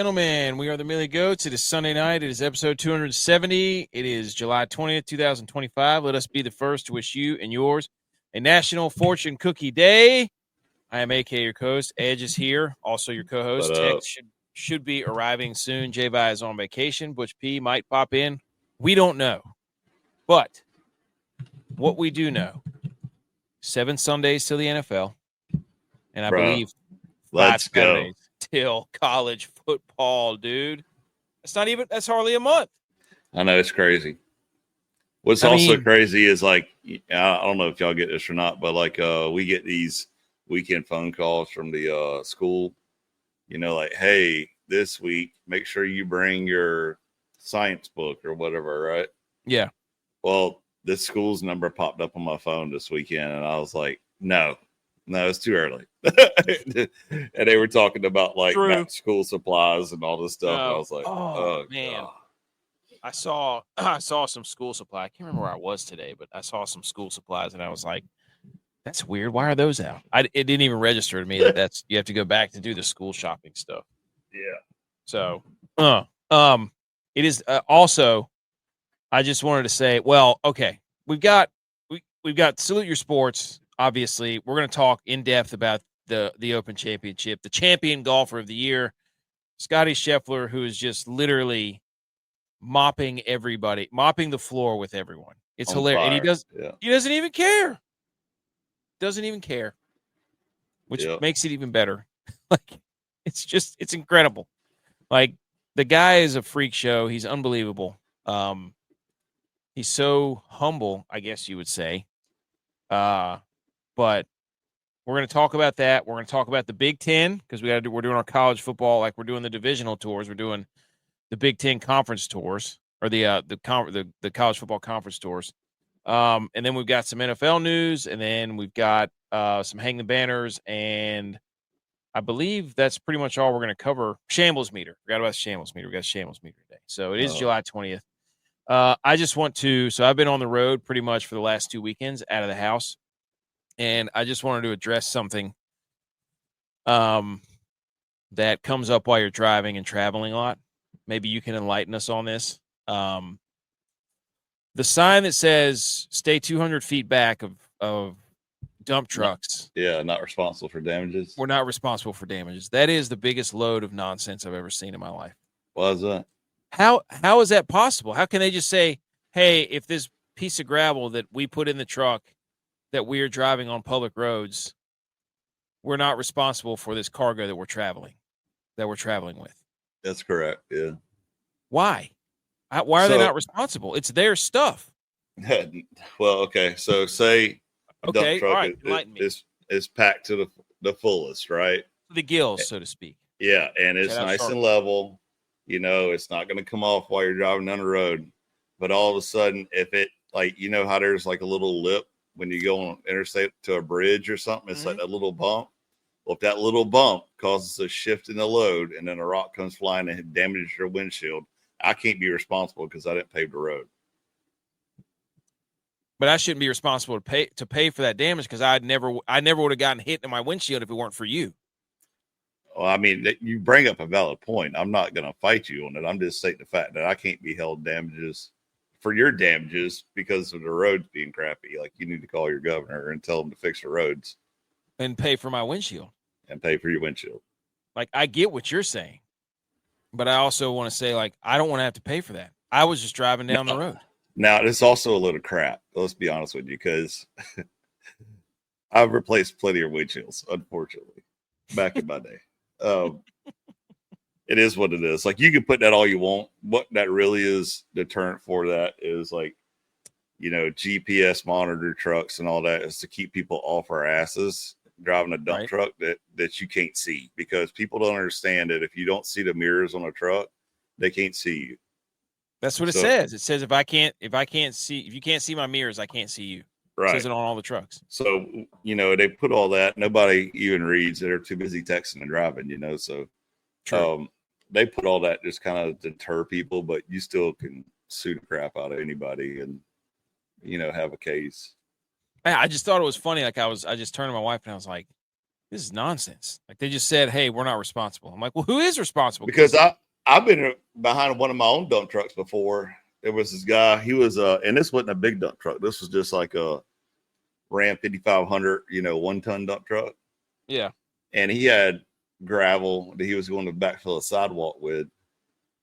gentlemen, we are the Millie Goats. It is Sunday night. It is episode 270. It is July 20th, 2025. Let us be the first to wish you and yours a National Fortune Cookie Day. I am AK, your co-host. Edge is here, also your co-host. Tex should be arriving soon. J.Vi is on vacation. Butch P might pop in. We don't know. But what we do know, 7 Sundays till the NFL, and I believe 5 Saturdays till college football, dude. That's hardly a month. I know, it's crazy. What's also crazy is, like, I don't know if y'all get this or not, but like we get these weekend phone calls from the school, like, hey, this week, make sure you bring your science book or whatever, right? Yeah. Well, this school's number popped up on my phone this weekend, and I was like, no, it's too early. And they were talking about like school supplies and all this stuff. And I was like, oh man. God. I saw some school supply. I can't remember where I was today, but I saw some school supplies and I was like, that's weird. Why are those out? It didn't even register to me that you have to go back to do the school shopping stuff. Yeah. So, it is also, I just wanted to say, well, okay, we've got Salute Your Sports. Obviously, we're going to talk in depth about the Open Championship, the champion golfer of the year, Scottie Scheffler, who is just literally mopping the floor with everyone. It's hilarious. And he doesn't even care. Doesn't even care. Which makes it even better. Like, it's incredible. Like, the guy is a freak show. He's unbelievable. He's so humble, I guess you would say. But we're going to talk about that. We're going to talk about the Big Ten because we're doing our college football like we're doing the divisional tours. We're doing the Big Ten conference tours or the college football conference tours. And then we've got some NFL news, and then we've got some Hang the Banners, and I believe that's pretty much all we're going to cover. Shambles Meter. Forgot about Shambles Meter. We got Shambles Meter today. So it is July 20th. I just want to – so I've been on the road pretty much for the last 2 weekends out of the house. And I just wanted to address something that comes up while you're driving and traveling a lot. Maybe you can enlighten us on this. The sign that says stay 200 feet back of dump trucks. Yeah, not responsible for damages. We're not responsible for damages. That is the biggest load of nonsense I've ever seen in my life. Why is that? How is that possible? How can they just say, hey, if this piece of gravel that we put in the truck that we are driving on public roads, we're not responsible for this cargo that we're traveling with. That's correct. Yeah. Why? Why are they not responsible? It's their stuff. Well, okay. So say a dump truck is packed to the fullest, right? The gills, so to speak. Yeah. And it's nice and level. It's not going to come off while you're driving down the road. But all of a sudden, if it, like, how there's like a little lip when you go on interstate to a bridge or something, it's like that little bump. Well, if that little bump causes a shift in the load and then a rock comes flying and it damages your windshield, I can't be responsible because I didn't pave the road. But I shouldn't be responsible to pay for that damage because I never would have gotten hit in my windshield if it weren't for you. Well, I mean, you bring up a valid point. I'm not going to fight you on it. I'm just stating the fact that I can't be held damages for your damages because of the roads being crappy. Like, you need to call your governor and tell them to fix the roads. And pay for my windshield. And pay for your windshield. Like, I get what you're saying. But I also want to say, like, I don't want to have to pay for that. I was just driving down the road. Now, it's also a little crap. Let's be honest with you, because I've replaced plenty of windshields, unfortunately, back in my day. It is what it is. Like, you can put that all you want. What that really is deterrent for that is, like, GPS monitor trucks and all that is to keep people off our asses driving a dump truck that you can't see, because people don't understand that if you don't see the mirrors on a truck, they can't see you. That's what it says. It says if you can't see my mirrors, I can't see you. Right. It says it on all the trucks. So, they put all that. Nobody even reads. They're too busy texting and driving, so they put all that just kind of deter people, but you still can sue the crap out of anybody and, have a case. I just thought it was funny. Like, I just turned to my wife and I was like, This is nonsense. Like they just said, hey, we're not responsible. I'm like, well, who is responsible? Because I've been behind one of my own dump trucks before. There was this guy. He was and this wasn't a big dump truck. This was just like a Ram 5500, 1 ton dump truck. Yeah. And he had gravel that he was going to backfill a sidewalk with,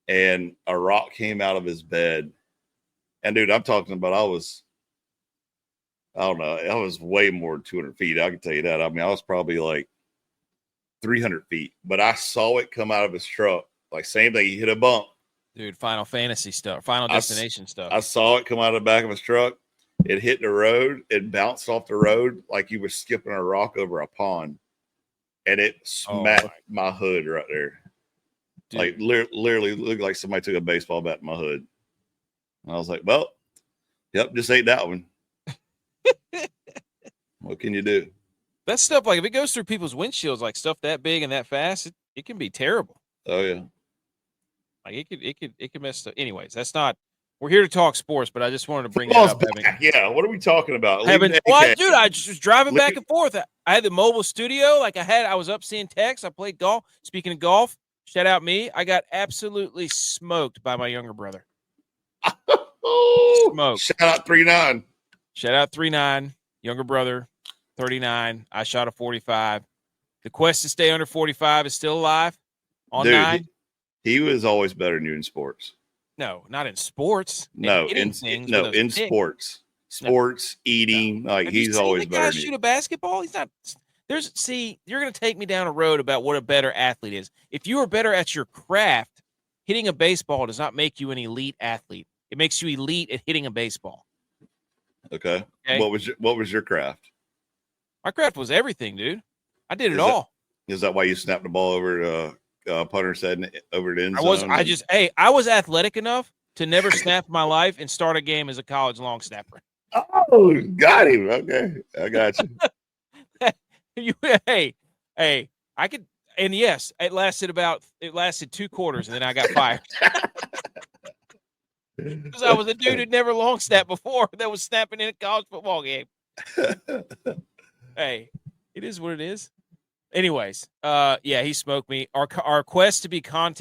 and a rock came out of his bed. And dude, I'm talking about I was way more than 200 feet. I can tell you that. I mean, I was probably like 300 feet, but I saw it come out of his truck. Like same thing. He hit a bump. Dude, Final Fantasy stuff, Final Destination stuff. I saw it come out of the back of his truck. It hit the road. It bounced off the road like you were skipping a rock over a pond. And it smacked my hood right there. Dude. Like literally looked like somebody took a baseball bat in my hood. And I was like, well, yep, just ate that one. What can you do? That stuff, like if it goes through people's windshields, like stuff that big and that fast, it can be terrible. Oh yeah. Like it could mess up. Anyways, that's not. We're here to talk sports, but I just wanted to bring that up. Yeah, what are we talking about? Dude, I just was driving back and forth. I had the mobile studio. Like I was up seeing Tex. I played golf. Speaking of golf, shout out me. I got absolutely smoked by my younger brother. Smoked. Shout out 3-9. Shout out 3-9. Younger brother, 39. I shot a 45. The quest to stay under 45 is still alive on 9. He was always better than you in sports. No, not in sports. In sports. Sports, eating, like he's always better than you. Shoot a basketball? He's not. You're going to take me down a road about what a better athlete is. If you are better at your craft, hitting a baseball does not make you an elite athlete. It makes you elite at hitting a baseball. Okay. What was your craft? My craft was everything, dude. I did it all. Is that why you snapped the ball over to punter's head over the end zone? I was athletic enough to never snap my life and start a game as a college long snapper. Oh, got him. Okay. I got you. I could, and yes, it lasted 2 quarters and then I got fired. Because I was a dude who'd never long snapped before that was snapping in a college football game. Hey, it is what it is. Anyways, he smoked me. Our quest to be golf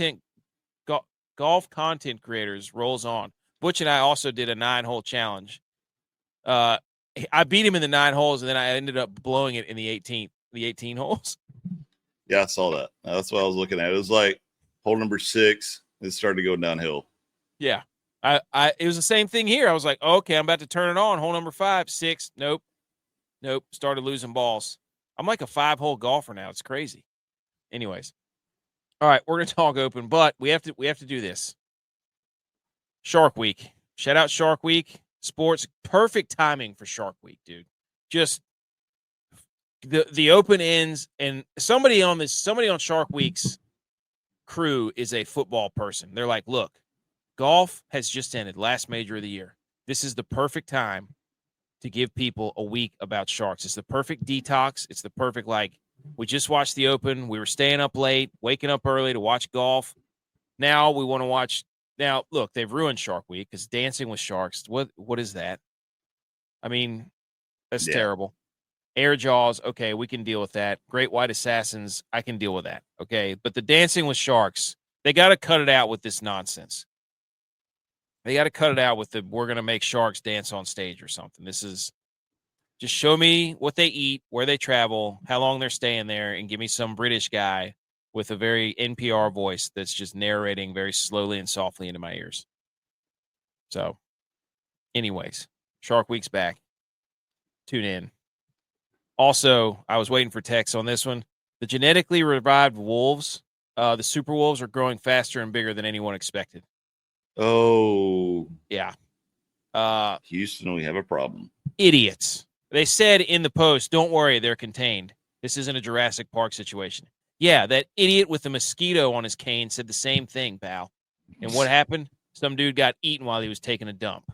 content creators rolls on. Butch and I also did a 9-hole challenge. I beat him in the 9 holes, and then I ended up blowing it in the 18 holes. Yeah, I saw that. That's what I was looking at. It was like hole number 6. It started to go downhill. Yeah. It was the same thing here. I was like, okay, I'm about to turn it on. Hole number 5, 6. Nope. Started losing balls. I'm like a 5-hole golfer now. It's crazy. Anyways. All right, we're going to talk open, but we have to do this. Shark Week. Shout out Shark Week. Sports. Perfect timing for Shark Week, dude. Just the open ends, and somebody on Shark Week's crew is a football person. They're like, look, golf has just ended, last major of the year. This is the perfect time to give people a week about sharks. It's the perfect detox. It's the perfect, we just watched the Open. We were staying up late, waking up early to watch golf. Now we want to watch. Now, look, they've ruined Shark Week because Dancing with Sharks. What is that? I mean, that's terrible. Air Jaws, okay, we can deal with that. Great White Assassins, I can deal with that, okay? But the Dancing with Sharks, they got to cut it out with this nonsense. They got to cut it out with we're going to make sharks dance on stage or something. This is just show me what they eat, where they travel, how long they're staying there, and give me some British guy with a very NPR voice that's just narrating very slowly and softly into my ears. So, anyways, Shark Week's back. Tune in. Also, I was waiting for text on this one. The genetically revived wolves, the super wolves, are growing faster and bigger than anyone expected. Oh. Yeah. Houston, we have a problem. Idiots. They said in the post, don't worry, they're contained. This isn't a Jurassic Park situation. Yeah, that idiot with the mosquito on his cane said the same thing, pal. And what happened? Some dude got eaten while he was taking a dump.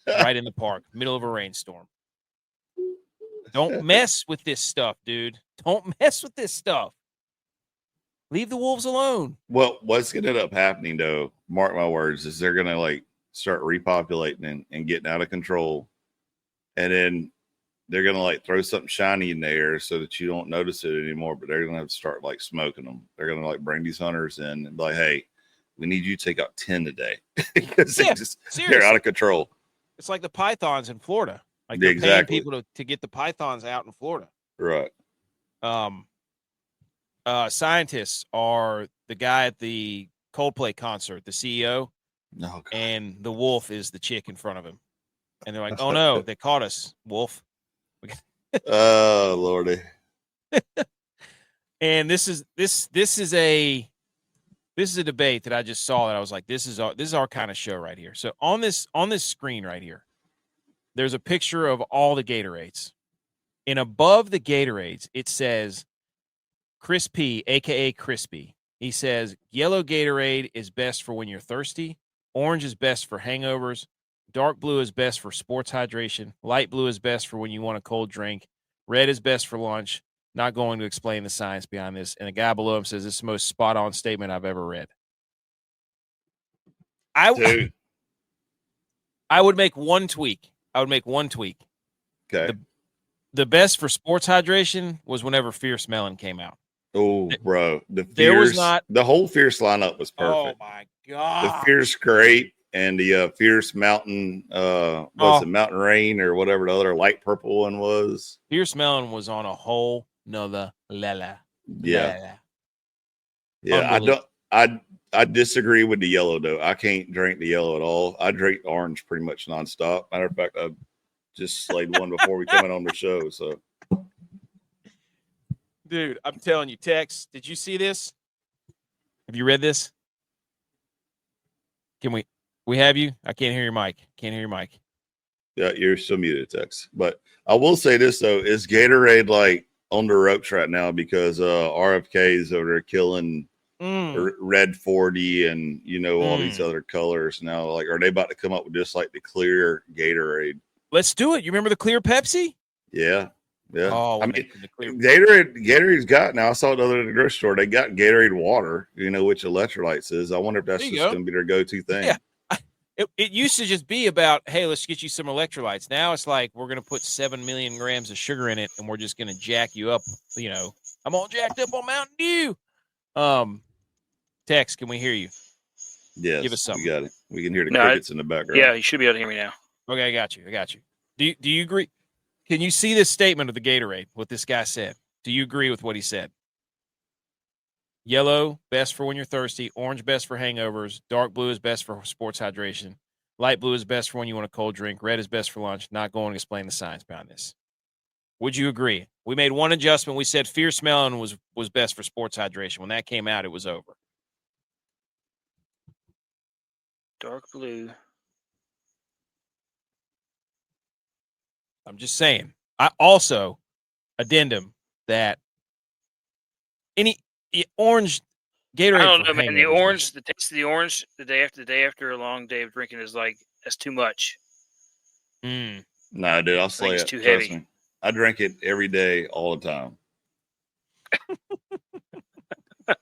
Right in the park, middle of a rainstorm. Don't mess with this stuff, dude. Don't mess with this stuff. Leave the wolves alone. Well, what's going to end up happening, though, mark my words, is they're going to start repopulating and getting out of control. And then they're gonna like throw something shiny in the air so that you don't notice it anymore. But they're gonna have to start like smoking them. They're gonna like bring these hunters in and be like, hey, we need you to take out 10 today because they're out of control. It's like the pythons in Florida. Like they're paying people to get the pythons out in Florida. Right. Scientists are the guy at the Coldplay concert, the CEO, and the wolf is the chick in front of him. And they're like, oh no, they caught us, wolf. Oh Lordy. And this is a debate that I just saw that I was like, this is our kind of show right here. So on this screen right here, there's a picture of all the Gatorades. And above the Gatorades, it says Crispy, aka Crispy. He says yellow Gatorade is best for when you're thirsty, orange is best for hangovers, dark blue is best for sports hydration, light blue is best for when you want a cold drink, red is best for lunch. Not going to explain the science behind this. And the guy below him says this is the most spot on statement I've ever read. I would make one tweak. Okay. The best for sports hydration was whenever Fierce Melon came out. Oh, bro. The whole Fierce lineup was perfect. Oh my God. The Fierce Grape and the Fierce Mountain, it Mountain Rain or whatever the other light purple one was. Fierce Melon was on a whole nother level. Yeah. Yeah. I disagree with the yellow though. I can't drink the yellow at all. I drink orange pretty much nonstop. Matter of fact, I just slayed one before we come in on the show. So, dude, I'm telling you, Tex, did you see this? Have you read this? Can we have you? I can't hear your mic. Yeah, you're still muted, Tex. But I will say this though: is Gatorade like on the ropes right now because RFK is over there killing Red 40 and all these other colors now? Like, are they about to come up with just like the clear Gatorade? Let's do it. You remember the clear Pepsi? Yeah. Oh, I mean, Gatorade's got now. I saw it the other day at the grocery store. They got Gatorade water, which electrolytes is. I wonder if that's just going to be their go-to thing. Yeah. It used to just be about, hey, let's get you some electrolytes. Now it's like we're going to put 7 million grams of sugar in it, and we're just going to jack you up. I'm all jacked up on Mountain Dew. Tex, can we hear you? Yes, give us something. We got it. We can hear the crickets in the background. Yeah, you should be able to hear me now. Okay, I got you. Do you agree? Can you see this statement of the Gatorade, what this guy said? Do you agree with what he said? Yellow, best for when you're thirsty. Orange, best for hangovers. Dark blue is best for sports hydration. Light blue is best for when you want a cold drink. Red is best for lunch. Not going to explain the science behind this. Would you agree? We made one adjustment. We said Fierce Melon was best for sports hydration. When that came out, it was over. Dark blue. I'm just saying. I also addendum that any orange Gatorade. I don't know, man. The taste of the orange, the day after a long day of drinking is like, that's too much. No, dude, I'll slay it. It's too heavy. Me. I drink it every day, all the time.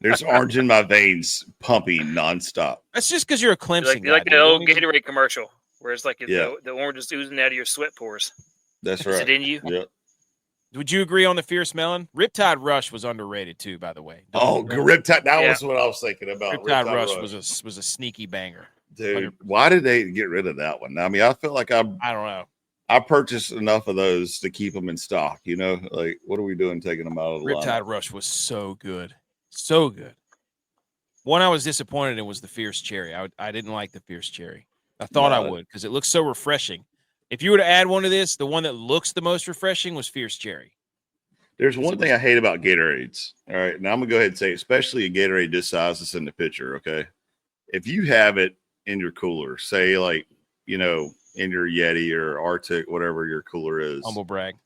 There's orange in my veins, pumping nonstop. That's just because you're a Clemson guy. Like an old Gatorade commercial, where it's like the orange is oozing out of your sweat pores. That's right. Is it in you? Yep. Would you agree on the Fierce Melon? Riptide Rush was underrated too, by the way. Riptide. That was what I was thinking about. Riptide Rush was a sneaky banger. Dude, 100%. Why did they get rid of that one? I mean, I feel like I don't know. I purchased enough of those to keep them in stock. Like, what are we doing taking them out of the Riptide Rush was so good. So good. One I was disappointed in was the Fierce Cherry. I didn't like the Fierce Cherry. I thought I would because it looks so refreshing. If you were to add one to this, the one that looks the most refreshing was Fierce Cherry. There's one thing I hate about Gatorades. All right. Now I'm going to go ahead and say, especially a Gatorade this size that's in the picture. Okay. If you have it in your cooler, say like, in your Yeti or Arctic, whatever your cooler is. Humble brag.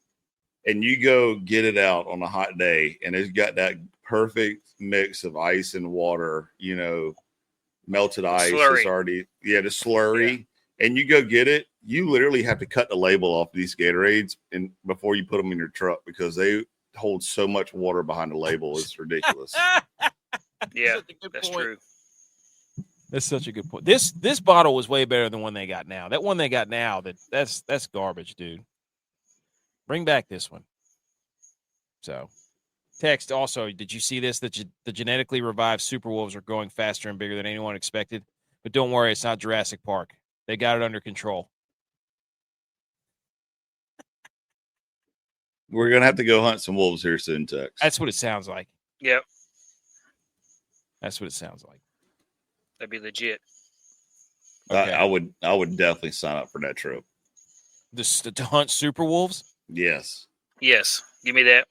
And you go get it out on a hot day and it's got that perfect mix of ice and water, melted ice. Slurry. It's already, the slurry. Yeah. And you go get it. You literally have to cut the label off these Gatorades and before you put them in your truck because they hold so much water behind the label. It's ridiculous. Yeah, that's true. That's such a good point. This bottle was way better than one they got now. That one they got now, that's garbage, dude. Bring back this one. So, text also, did you see this? The genetically revived super wolves are growing faster and bigger than anyone expected. But don't worry, it's not Jurassic Park. They got it under control. We're going to have to go hunt some wolves here soon, Tex. That's what it sounds like. Yep. That's what it sounds like. That'd be legit. Okay. I would definitely sign up for that trip. To hunt super wolves? Yes. Yes. Give me that.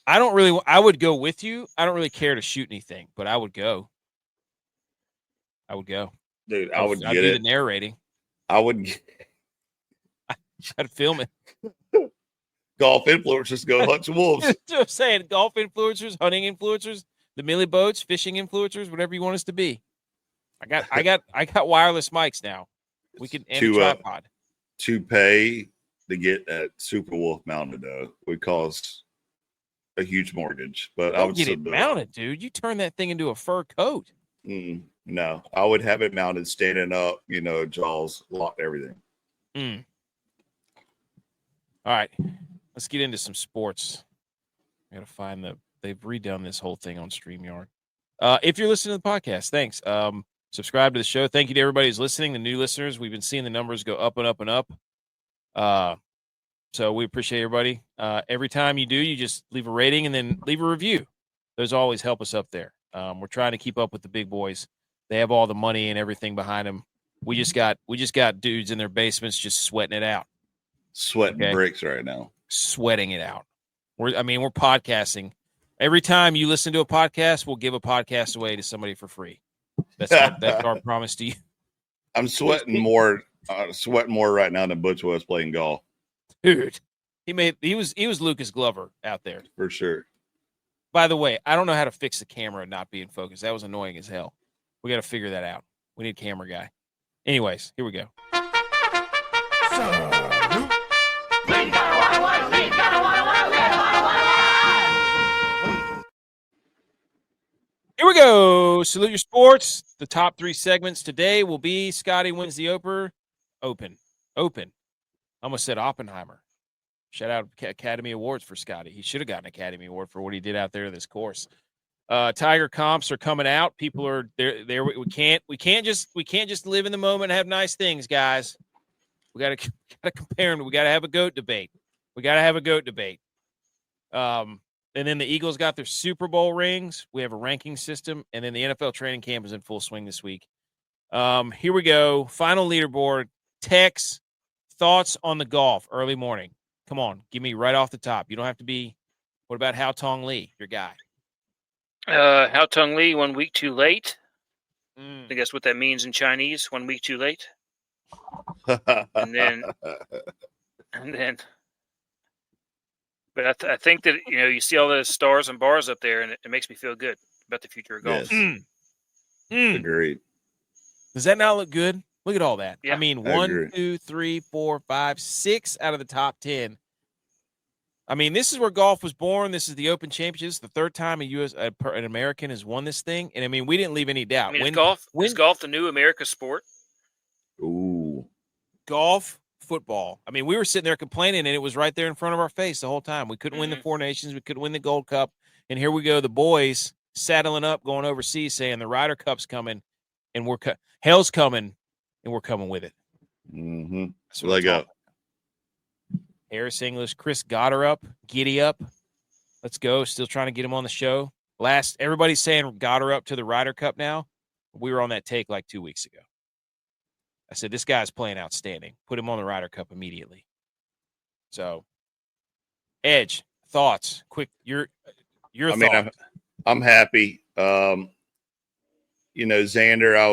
I would go with you. I don't really care to shoot anything, but I would go. Dude, I'd do the narrating. I'd film it. Golf influencers go hunt some wolves. I'm saying golf influencers, hunting influencers, the Millie boats, fishing influencers, whatever you want us to be. I got wireless mics now. We can and a tripod. To pay to get that super wolf mounted though would cost a huge mortgage. But I would get it mounted, dude. You turn that thing into a fur coat. No, I would have it mounted, standing up, jaws locked, everything. All right, let's get into some sports. I gotta find they've redone this whole thing on StreamYard. If you're listening to the podcast, thanks. Subscribe to the show. Thank you to everybody who's listening, the new listeners. We've been seeing the numbers go up and up and up. So we appreciate everybody. Every time you do, you just leave a rating and then leave a review. Those always help us up there. We're trying to keep up with the big boys. They have all the money and everything behind them. We just got dudes in their basements just sweating it out. Sweating bricks right now. Sweating it out. We're podcasting. Every time you listen to a podcast, we'll give a podcast away to somebody for free. That's our promise to you. I'm sweating more right now than Butch was playing golf. Dude, he was Lucas Glover out there. For sure. By the way, I don't know how to fix the camera not being focused. That was annoying as hell. We got to figure that out. We need a camera guy. Anyways, here we go. Here we go. Salute your sports. The top 3 segments today will be Scottie wins the Open. I almost said Oppenheimer. Shout out Academy Awards for Scottie. He should have gotten an Academy Award for what he did out there in this course. Tiger comps are coming out. People are there. We can't just live in the moment and have nice things, guys. We got to compare them. We got to have a GOAT debate. And then the Eagles got their Super Bowl rings. We have a ranking system, and then the NFL training camp is in full swing this week. Here we go. Final leaderboard. Tex, thoughts on the golf early morning. Come on, give me right off the top. You don't have to be. What about Hao Tong Lee, your guy? Hao Tong Lee 1 week too late. I think that's what that means in Chinese. 1 week too late. and then. But I think that you see all those stars and bars up there, and it makes me feel good about the future of golf. Yes. Agreed. Does that not look good? Look at all that. Yeah. I mean, 1, 2, 3, 4, 5, 6 out of the top 10. I mean, this is where golf was born. This is the Open Championship. It's the third time an American has won this thing, and I mean, we didn't leave any doubt. Is golf the new America sport? Ooh, golf. Football. I mean, we were sitting there complaining, and it was right there in front of our face the whole time. We couldn't win the Four Nations. We couldn't win the Gold Cup. And here we go, the boys saddling up, going overseas, saying the Ryder Cup's coming, and hell's coming, and we're coming with it. So leg up. Harris English, Chris Gotterup, giddy up. Let's go. Still trying to get him on the show. Everybody's saying Gotterup to the Ryder Cup now. We were on that take like 2 weeks ago. I said, this guy's playing outstanding. Put him on the Ryder Cup immediately. So, Edge, thoughts? Quick, your thoughts. Mean, I'm happy. Xander, I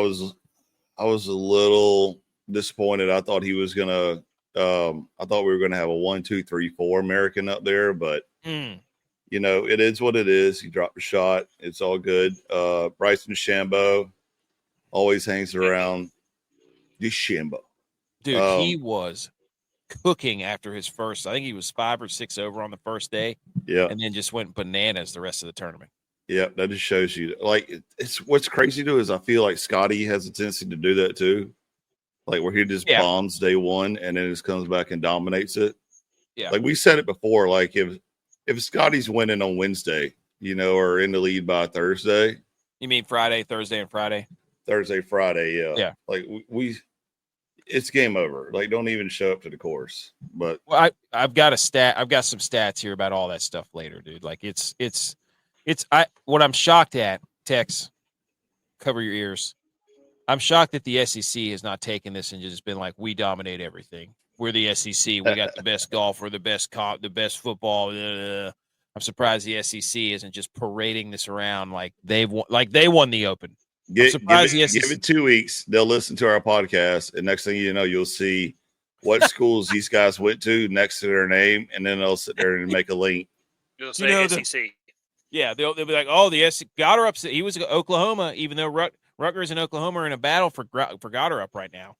was a little disappointed. I thought he was gonna. I thought we were gonna have a 1, 2, 3, 4 American up there, but it is what it is. He dropped a shot. It's all good. Bryson DeChambeau always hangs around. DeChambeau. Dude, he was cooking after his first. I think he was 5 or 6 over on the first day. Yeah, and then just went bananas the rest of the tournament. Yeah, that just shows you. Like, it's what's crazy too is I feel like Scottie has a tendency to do that too. Like where he just bombs day one and then just comes back and dominates it. Yeah. Like we said it before, like if Scottie's winning on Wednesday, or in the lead by Thursday. You mean Friday, Thursday, and Friday? Thursday, Friday, yeah. Yeah. Like it's game over. Like, don't even show up to the course. But I've got some stats here about all that stuff later, dude. Like what I'm shocked at, Tex, cover your ears. I'm shocked that the SEC has not taken this and just been like, we dominate everything. We're the SEC. We got the best golf, or the best the best football. I'm surprised the SEC isn't just parading this around like they won the Open. Give it 2 weeks. They'll listen to our podcast, and next thing you know, you'll see what schools these guys went to next to their name, and then they'll sit there and make a link. You'll say SEC. They'll be like, oh, the SEC got her up. He was Oklahoma, even though Rutgers and Oklahoma are in a battle for got her up right now.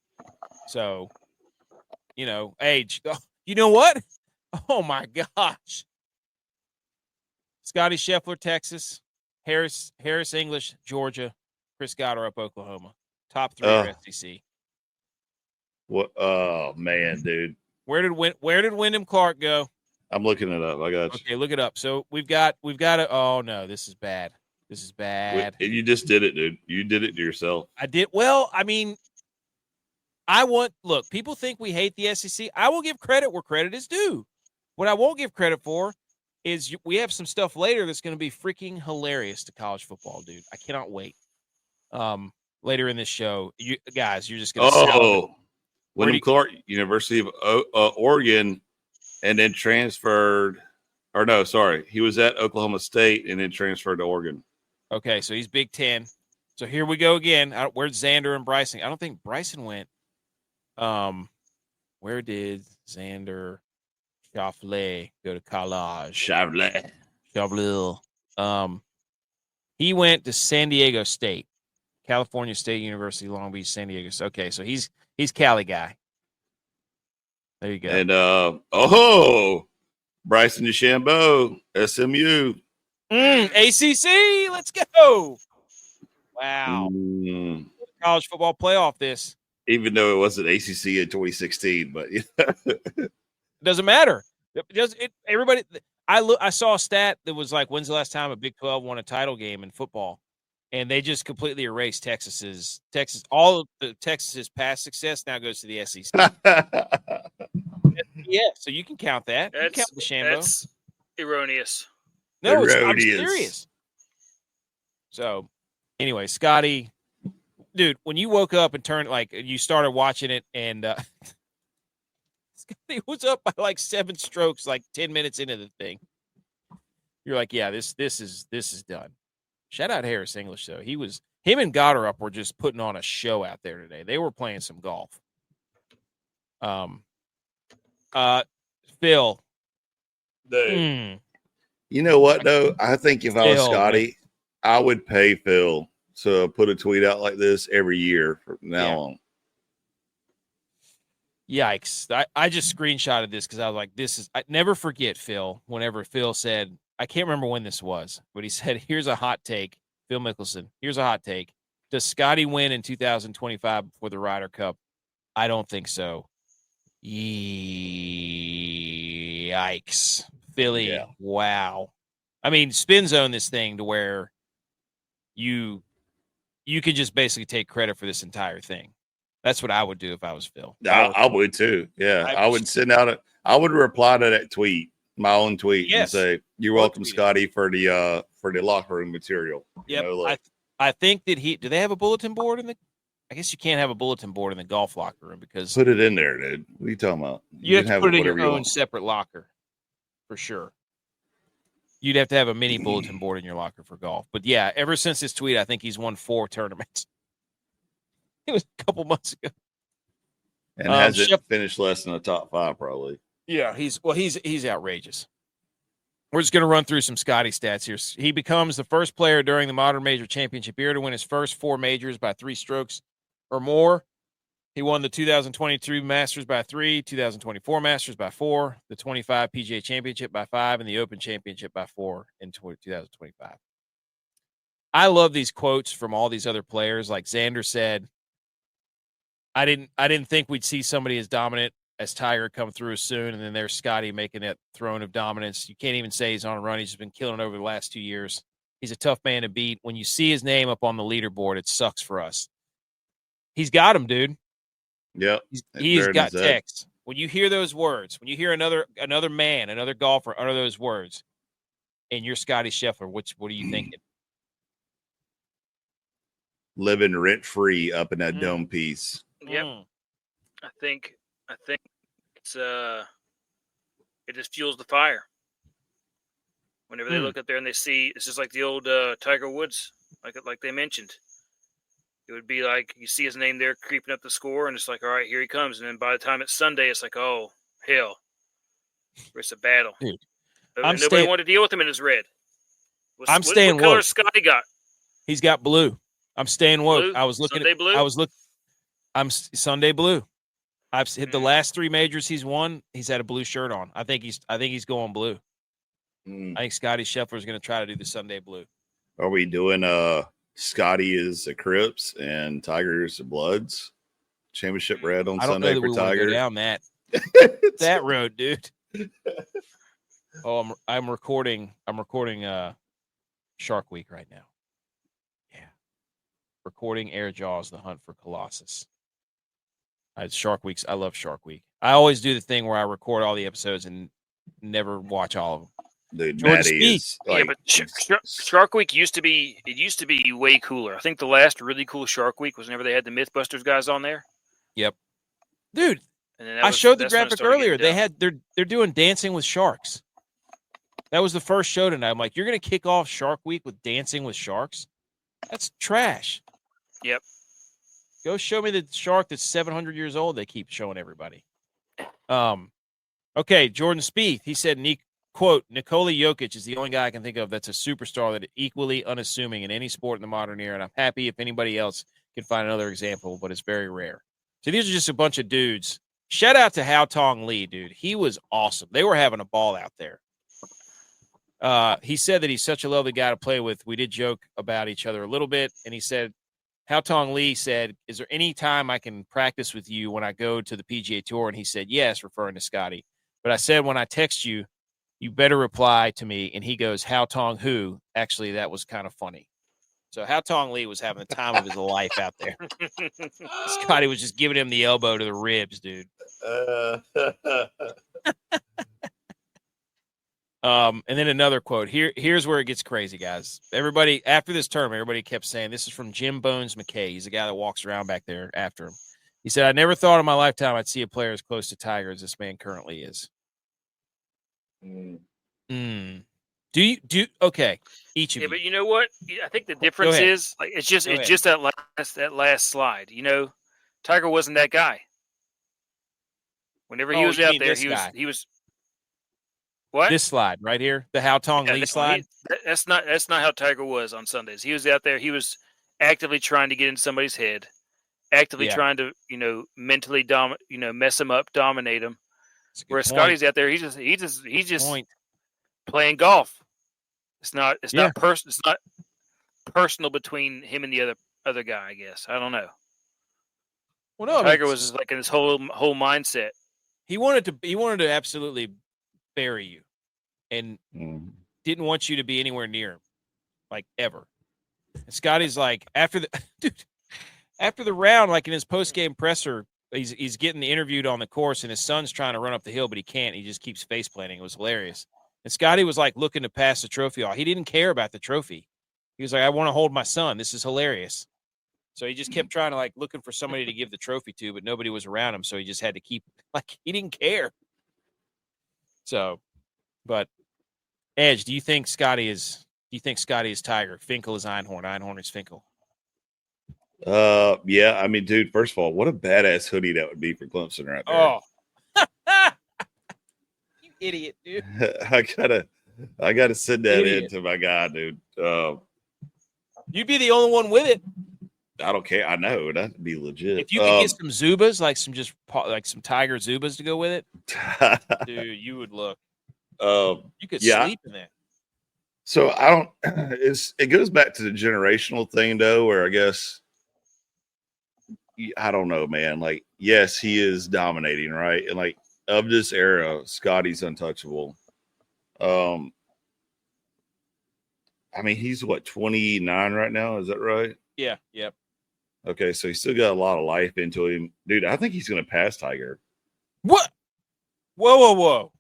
So, age. You know what? Oh my gosh. Scottie Scheffler, Texas. Harris English, Georgia. Chris Goddard up, Oklahoma. Top 3 SEC. What? Oh man, dude. Where did Wyndham Clark go? I'm looking it up. I got you. Okay, look it up. So we've got a. Oh no, this is bad. This is bad. You just did it, dude. You did it to yourself. I did. Well, I mean, look, people think we hate the SEC. I will give credit where credit is due. What I won't give credit for is we have some stuff later that's going to be freaking hilarious to college football, dude. I cannot wait. Later in this show, you guys, you're just going to Wyndham Clark, University of Oregon, and then transferred. Or no, sorry, he was at Oklahoma State and then transferred to Oregon. Okay, so he's Big Ten. So here we go again. Where's Xander and Bryson? I don't think Bryson went. Where did Xander Scheffler go to college? Scheffler. He went to San Diego State, California State University, Long Beach, San Diego. Okay, so he's Cali guy. There you go. And Bryson DeChambeau, SMU. ACC, let's go. Wow. College football playoff this. Even though it wasn't ACC in 2016, but it doesn't matter. Everybody, I saw a stat that was like, when's the last time a Big 12 won a title game in football? And they just completely erased all of the Texas's past success now goes to the SEC. Yeah, so you can count that. You count the Shambo. That's erroneous. No, I'm serious. So, anyway, Scottie, dude, when you woke up and you started watching it, and Scottie was up by like 7 strokes, like 10 minutes into the thing. You're like, yeah, this is done. Shout out Harris English though. Him and Goddard were just putting on a show out there today. They were playing some golf. Phil. Dude. You know what though? I think if I was Scottie, I would pay Phil to put a tweet out like this every year from now on. Yikes. I just screenshotted this because I was like, I never forget Phil, whenever Phil said, I can't remember when this was, but he said, here's a hot take. Phil Mickelson, here's a hot take. Does Scottie win in 2025 before the Ryder Cup? I don't think so. Yikes. Philly. Yeah. Wow. I mean, spin zone this thing to where you can just basically take credit for this entire thing. That's what I would do if I was Phil. I would too. Yeah. I would send out I would reply to that tweet, my own tweet, and say, "You're welcome, Scottie, for the locker room material." Yeah. I think that do they have a bulletin board in the? I guess you can't have a bulletin board in the golf locker room because put it in there, dude. What are you talking about? You have to put it in your own separate locker, for sure. You'd have to have a mini bulletin board in your locker for golf. But yeah, ever since this tweet, I think he's won 4 tournaments. It was a couple months ago, and hasn't finished less than a top 5, probably. Yeah, he's outrageous. We're just going to run through some Scottie stats here. He becomes the first player during the modern major championship year to win his first 4 majors by 3 strokes or more. He won the 2022 Masters by 3, 2024 Masters by 4, the 25 PGA Championship by 5, and the Open Championship by 4 in 2025. I love these quotes from all these other players. Like Xander said, I didn't think we'd see somebody as dominant as Tiger come through soon, and then there's Scottie making that throne of dominance. You can't even say he's on a run. He's just been killing it over the last 2 years. He's a tough man to beat. When you see his name up on the leaderboard, it sucks for us. He's got him, dude. Yep. He's got text. When you hear those words, when you hear another man, another golfer utter those words, and you're Scottie Scheffler, what are you thinking? Living rent free up in that dome piece. Yep. I think it's it just fuels the fire. Whenever they look up there and they see, it's just like the old Tiger Woods, like they mentioned. It would be like you see his name there creeping up the score, and it's like, all right, here he comes. And then by the time it's Sunday, it's like, oh, hell. It's a battle. Dude, nobody wanted to deal with him in his red. What staying color woke. Scottie got? He's got blue. I'm staying woke. Blue? I was looking Sunday at blue? I'm Sunday blue. I've hit the last 3 majors he's won. He's had a blue shirt on. I think he's going blue. I think Scottie Scheffler is going to try to do the Sunday blue. Are we doing Scottie is the Crips and Tiger's the Bloods? Championship red on Sunday for Tiger. Go down that road, dude. Oh, I'm recording Shark Week right now. Yeah. Recording Air Jaws, The Hunt for Colossus. Shark Weeks. I love Shark Week. I always do the thing where I record all the episodes and never watch all of them. Dude, Maddie is like, yeah, but Shark Week used to be way cooler. I think the last really cool Shark Week was whenever they had the Mythbusters guys on there. Yep. Dude, I showed the graphic earlier. They're doing Dancing with Sharks. That was the first show tonight. I'm like, you're going to kick off Shark Week with Dancing with Sharks? That's trash. Yep. Go show me the shark that's 700 years old they keep showing everybody. Okay, Jordan Spieth, he said, quote, Nikola Jokic is the only guy I can think of that's a superstar that is equally unassuming in any sport in the modern era, and I'm happy if anybody else can find another example, but it's very rare. So these are just a bunch of dudes. Shout out to Hao Tong Lee, dude. He was awesome. They were having a ball out there. He said that he's such a lovely guy to play with. We did joke about each other a little bit, and he said, Hao Tong Lee said, is there any time I can practice with you when I go to the PGA Tour? And he said, yes, referring to Scottie. But I said, when I text you, you better reply to me. And he goes, Hao Tong who? Actually, that was kind of funny. So Hao Tong Lee was having the time of his life out there. Scottie was just giving him the elbow to the ribs, dude. And then another quote. Here's where it gets crazy, guys. Everybody, after this term, everybody kept saying, this is from Jim Bones McKay. He's the guy that walks around back there after him. He said, I never thought in my lifetime I'd see a player as close to Tiger as this man currently is. Okay, each of you. Yeah, but you know what? I think the difference is like it's just that last slide. You know, Tiger wasn't that guy. Whenever he was out there, he was what? This slide right here, the Hao Tong Lee slide. That's not how Tiger was on Sundays. He was out there. He was actively trying to get in somebody's head, actively trying to mentally mess him up, dominate him. Whereas Scottie's out there, he's just playing golf. It's not personal between him and the other guy, I guess. I don't know. Well, no, Tiger was just like in his whole mindset. He wanted to absolutely bury you, and didn't want you to be anywhere near him, like ever. And Scottie's like after the round, like in his post game presser, he's getting interviewed on the course, and his son's trying to run up the hill, but he can't. He just keeps face planting. It was hilarious. And Scottie was like looking to pass the trophy off. He didn't care about the trophy. He was like, I want to hold my son. This is hilarious. So he just kept trying to looking for somebody to give the trophy to, but nobody was around him. So he just had to keep he didn't care. So, but Edge, do you think Scottie is Tiger? Finkel is Einhorn. Einhorn is Finkel. Yeah. I mean, dude, first of all, what a badass hoodie that would be for Clemson right there. Oh. Idiot, dude. I gotta send that in to my guy, dude. You'd be the only one with it. I don't care. I know that'd be legit. If you could get some Zubas, some Tiger Zubas to go with it, dude, you would look. You could sleep in that. So I don't. It goes back to the generational thing though, where I guess I don't know, man. Like, yes, he is dominating, right? And like of this era, Scottie's untouchable. I mean, he's what, 29 right now? Is that right? Yeah. Yep. Okay, so he's still got a lot of life into him, dude. I think he's going to pass Tiger. What? Whoa!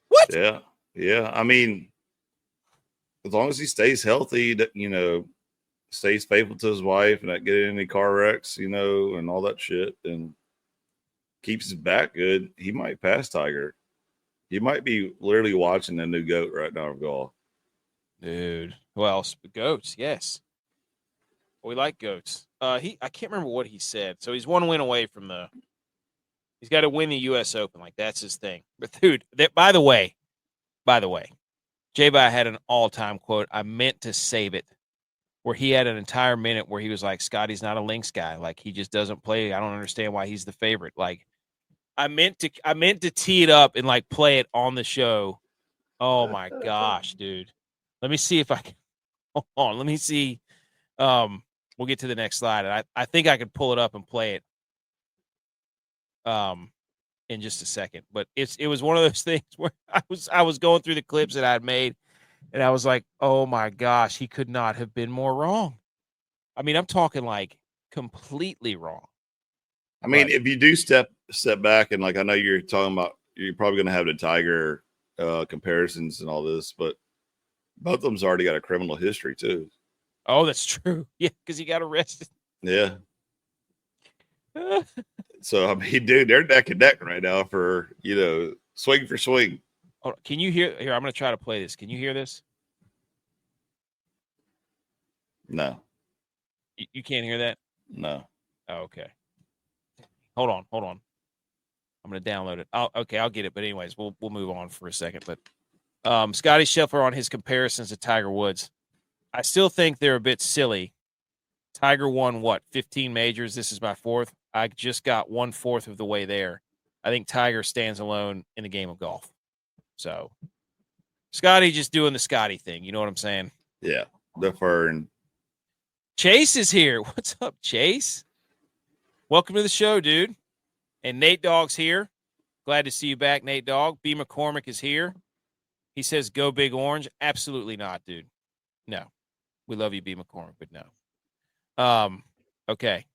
What? Yeah. I mean, as long as he stays healthy, stays faithful to his wife and not get any car wrecks, and all that shit, and keeps his back good, he might pass Tiger. You might be literally watching the new GOAT right now of golf. Dude. Well, goats, yes. We like goats. I can't remember what he said. So he's one win away from he's got to win the U.S. Open. Like, that's his thing. But, dude, by the way, J-Bye had an all-time quote. I meant to save it, where he had an entire minute where he was like, Scottie's not a links guy. Like, he just doesn't play. I don't understand why he's the favorite. Like, I meant to tee it up and, like, play it on the show. Oh, my gosh, dude. Let me see if I can. Hold on. Let me see. We'll get to the next slide. And I think I can pull it up and play it in just a second. But it was one of those things where I was going through the clips that I had made, and I was like, oh my gosh, he could not have been more wrong. I mean, I'm talking like completely wrong. I mean, if you do step back, and like I know you're talking about, you're probably going to have the Tiger comparisons and all this, but both of them's already got a criminal history too. Oh, that's true. Yeah, because he got arrested. Yeah. So I mean, dude, they're neck and neck right now for swing for swing. Oh, can you hear? Here, I'm going to try to play this. Can you hear this? No. You can't hear that? No. Oh, okay. Hold on. I'm going to download it. I'll get it. But anyways, we'll move on for a second. But Scottie Scheffler on his comparisons to Tiger Woods, I still think they're a bit silly. Tiger won 15 majors. This is my fourth. I just got 1/4 of the way there. I think Tiger stands alone in the game of golf. So Scottie just doing the Scottie thing. You know what I'm saying? Yeah. The fern. Chase is here. What's up, Chase? Welcome to the show, dude. And Nate Dogg's here. Glad to see you back, Nate Dogg. B. McCormick is here. He says, go Big Orange. Absolutely not, dude. No. We love you, B. McCormick, but no. Okay.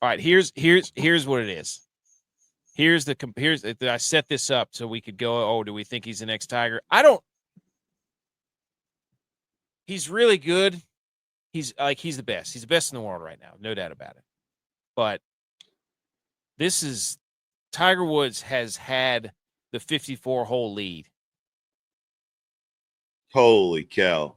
All right, here's what it is. Here's I set this up so we could go, oh, do we think he's the next Tiger? He's really good. He's the best. He's the best in the world right now. No doubt about it. But Tiger Woods has had the 54-hole lead. Holy cow.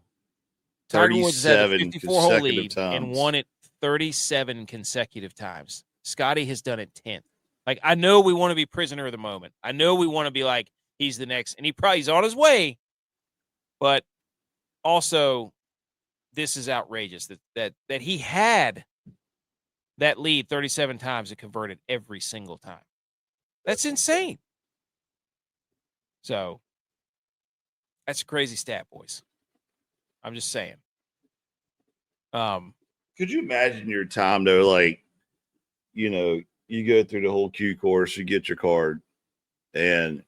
Tiger Woods has had the 54-hole lead times. And won it 37 consecutive times. Scottie has done it 10. Like, I know we want to be prisoner of the moment. I know we want to be like, he's the next, and he's on his way. But also, this is outrageous that he had that lead 37 times and converted every single time. That's insane. So, that's a crazy stat, boys. I'm just saying. Could you imagine your time though? Like, you go through the whole Q course, you get your card, and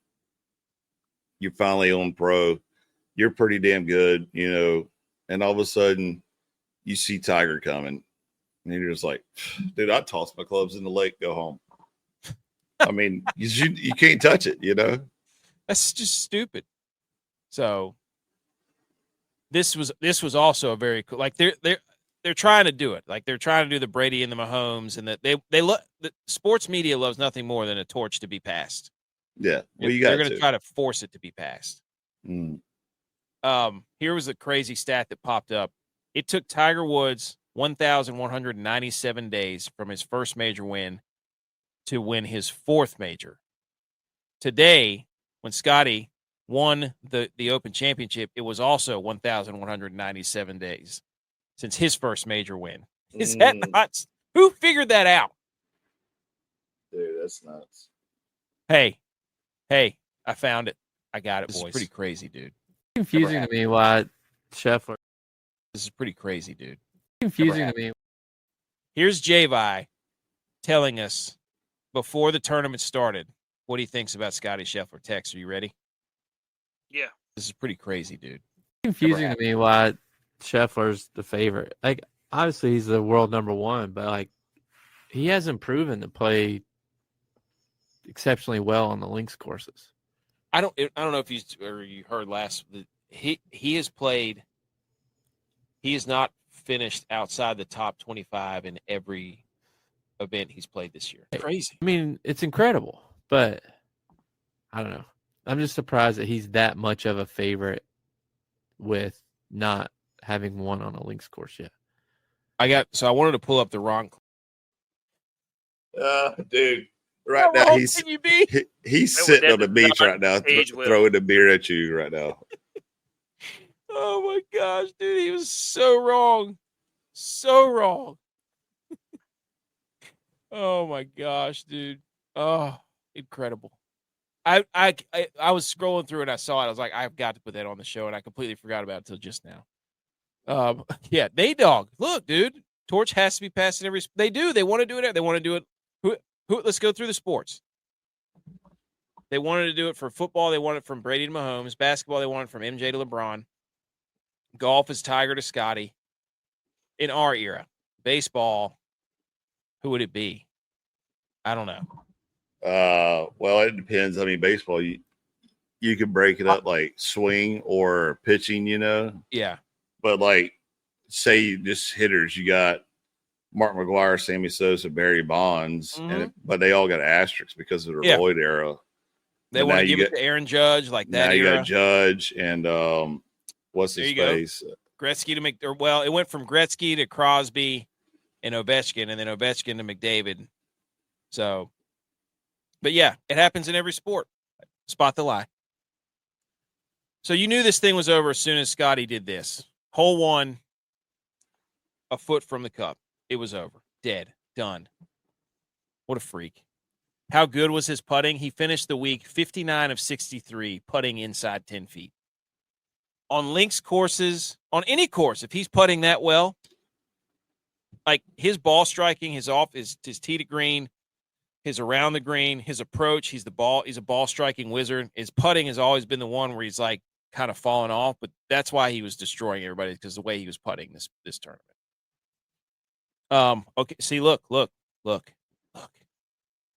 you're finally on pro. You're pretty damn good, and all of a sudden you see Tiger coming, and you're just like, dude, I toss my clubs in the lake, go home. I mean, you can't touch it, That's just stupid. So this was also a very cool, like they're trying to do it. Like, they're trying to do the Brady and the Mahomes, and that the sports media loves nothing more than a torch to be passed. Yeah. Well, they're going to try to force it to be passed. Mm. Here was a crazy stat that popped up. It took Tiger Woods 1,197 days from his first major win to win his fourth major. Today, when Scottie won the Open Championship, it was also 1,197 days since his first major win. Is that nuts? Who figured that out? Dude, that's nuts. Hey, I found it. I got it, boys. This is pretty crazy, dude. Confusing to me why Scheffler. This is pretty crazy, dude. Confusing to me. Here's J.U.Y. telling us before the tournament started what he thinks about Scottie Scheffler. Tex, are you ready? Yeah. This is pretty crazy, dude. It's confusing to me why Scheffler's the favorite. Like, obviously he's the world number one, but like he hasn't proven to play exceptionally well on the links courses. I don't know if you heard last. He has played. He has not finished outside the top 25 in every event he's played this year. It's crazy. I mean, it's incredible, but I don't know. I'm just surprised that he's that much of a favorite with not having won on a links course yet. I wanted to pull up the wrong. Dude, right now he's sitting on the beach right now, throwing a beer at you right now. Oh my gosh, dude, he was so wrong. So wrong. Oh my gosh, dude. Oh, incredible. I was scrolling through and I saw it. I was like, I've got to put that on the show, and I completely forgot about it until just now. Yeah, Dog. Look, dude, torch has to be passed in every. They do. They want to do it. They want to do it. Who? Let's go through the sports. They wanted to do it for football. They want it from Brady to Mahomes. Basketball, they want it from MJ to LeBron. Golf is Tiger to Scotty. In our era, baseball, who would it be? I don't know. Well, it depends. I mean, baseball, you could break it up like swing or pitching, Yeah. But like, say just hitters, you got Mark McGwire, Sammy Sosa, Barry Bonds, but they all got asterisks because of the Lloyd era. They want to give it to Aaron Judge, like that. Now you era. got Judge and what's his face? Gretzky to it went from Gretzky to Crosby and Ovechkin, and then Ovechkin to McDavid. So, but yeah, it happens in every sport. Spot the lie. So you knew this thing was over as soon as Scotty did this. Hole one, a foot from the cup. It was over. Dead. Done. What a freak. How good was his putting? He finished the week 59 of 63, putting inside 10 feet. On links courses, on any course, if he's putting that well, like his ball striking, his tee to green, his around the green, his approach, he's a ball striking wizard. His putting has always been the one where he's like kind of fallen off, but that's why he was destroying everybody, because the way he was putting this tournament. Okay, see, look.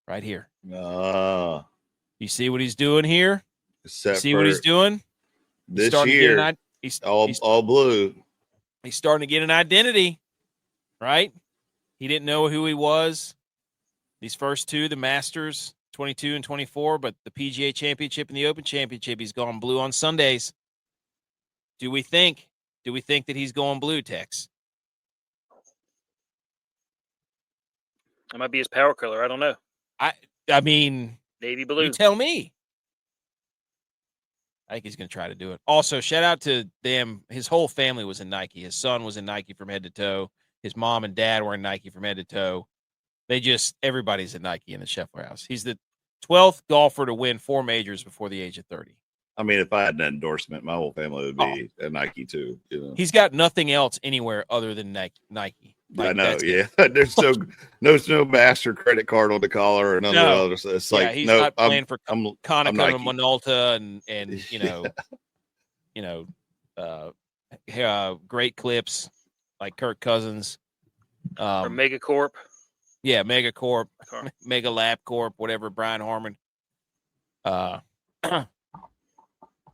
Right here. You see what he's doing here? See what he's doing? This year, he's all blue. He's starting to get an identity, right? He didn't know who he was. These first two, the Masters, 22 and 24, but the PGA Championship and the Open Championship, he's gone blue on Sundays. Do we think that he's going blue, Tex? That might be his power color. I don't know. I mean, navy blue. You tell me. I think he's going to try to do it. Also, shout out to them. His whole family was in Nike. His son was in Nike from head to toe. His mom and dad were in Nike from head to toe. Everybody's in Nike in the Scheffler house. He's the 12th golfer to win 4 majors before the age of 30. I mean, if I had an endorsement, my whole family would be at Nike too. He's got nothing else anywhere other than Nike. Like, I know, yeah. There's no master credit card on the collar or none of the others. It's like he's no, not playing for Konica and Minolta and great clips like Kirk Cousins. Or Megacorp. Yeah, Megacorp, Mega Lab Corp, whatever, Brian Harmon.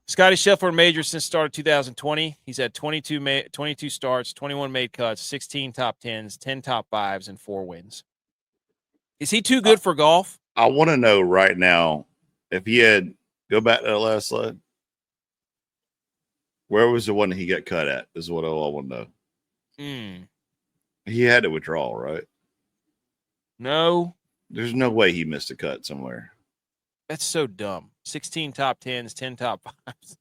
Scottie Scheffler majors since start of 2020. He's had 22 starts, 21 made cuts, 16 top 10s, 10 top 5s, and 4 wins. Is he too good for golf? I want to know right now, if he had, go back to the last slide. Where was the one that he got cut at is what I want to know. He had to withdraw, right? No. There's no way he missed a cut somewhere. That's so dumb. 16 top 10s, 10 top 5s.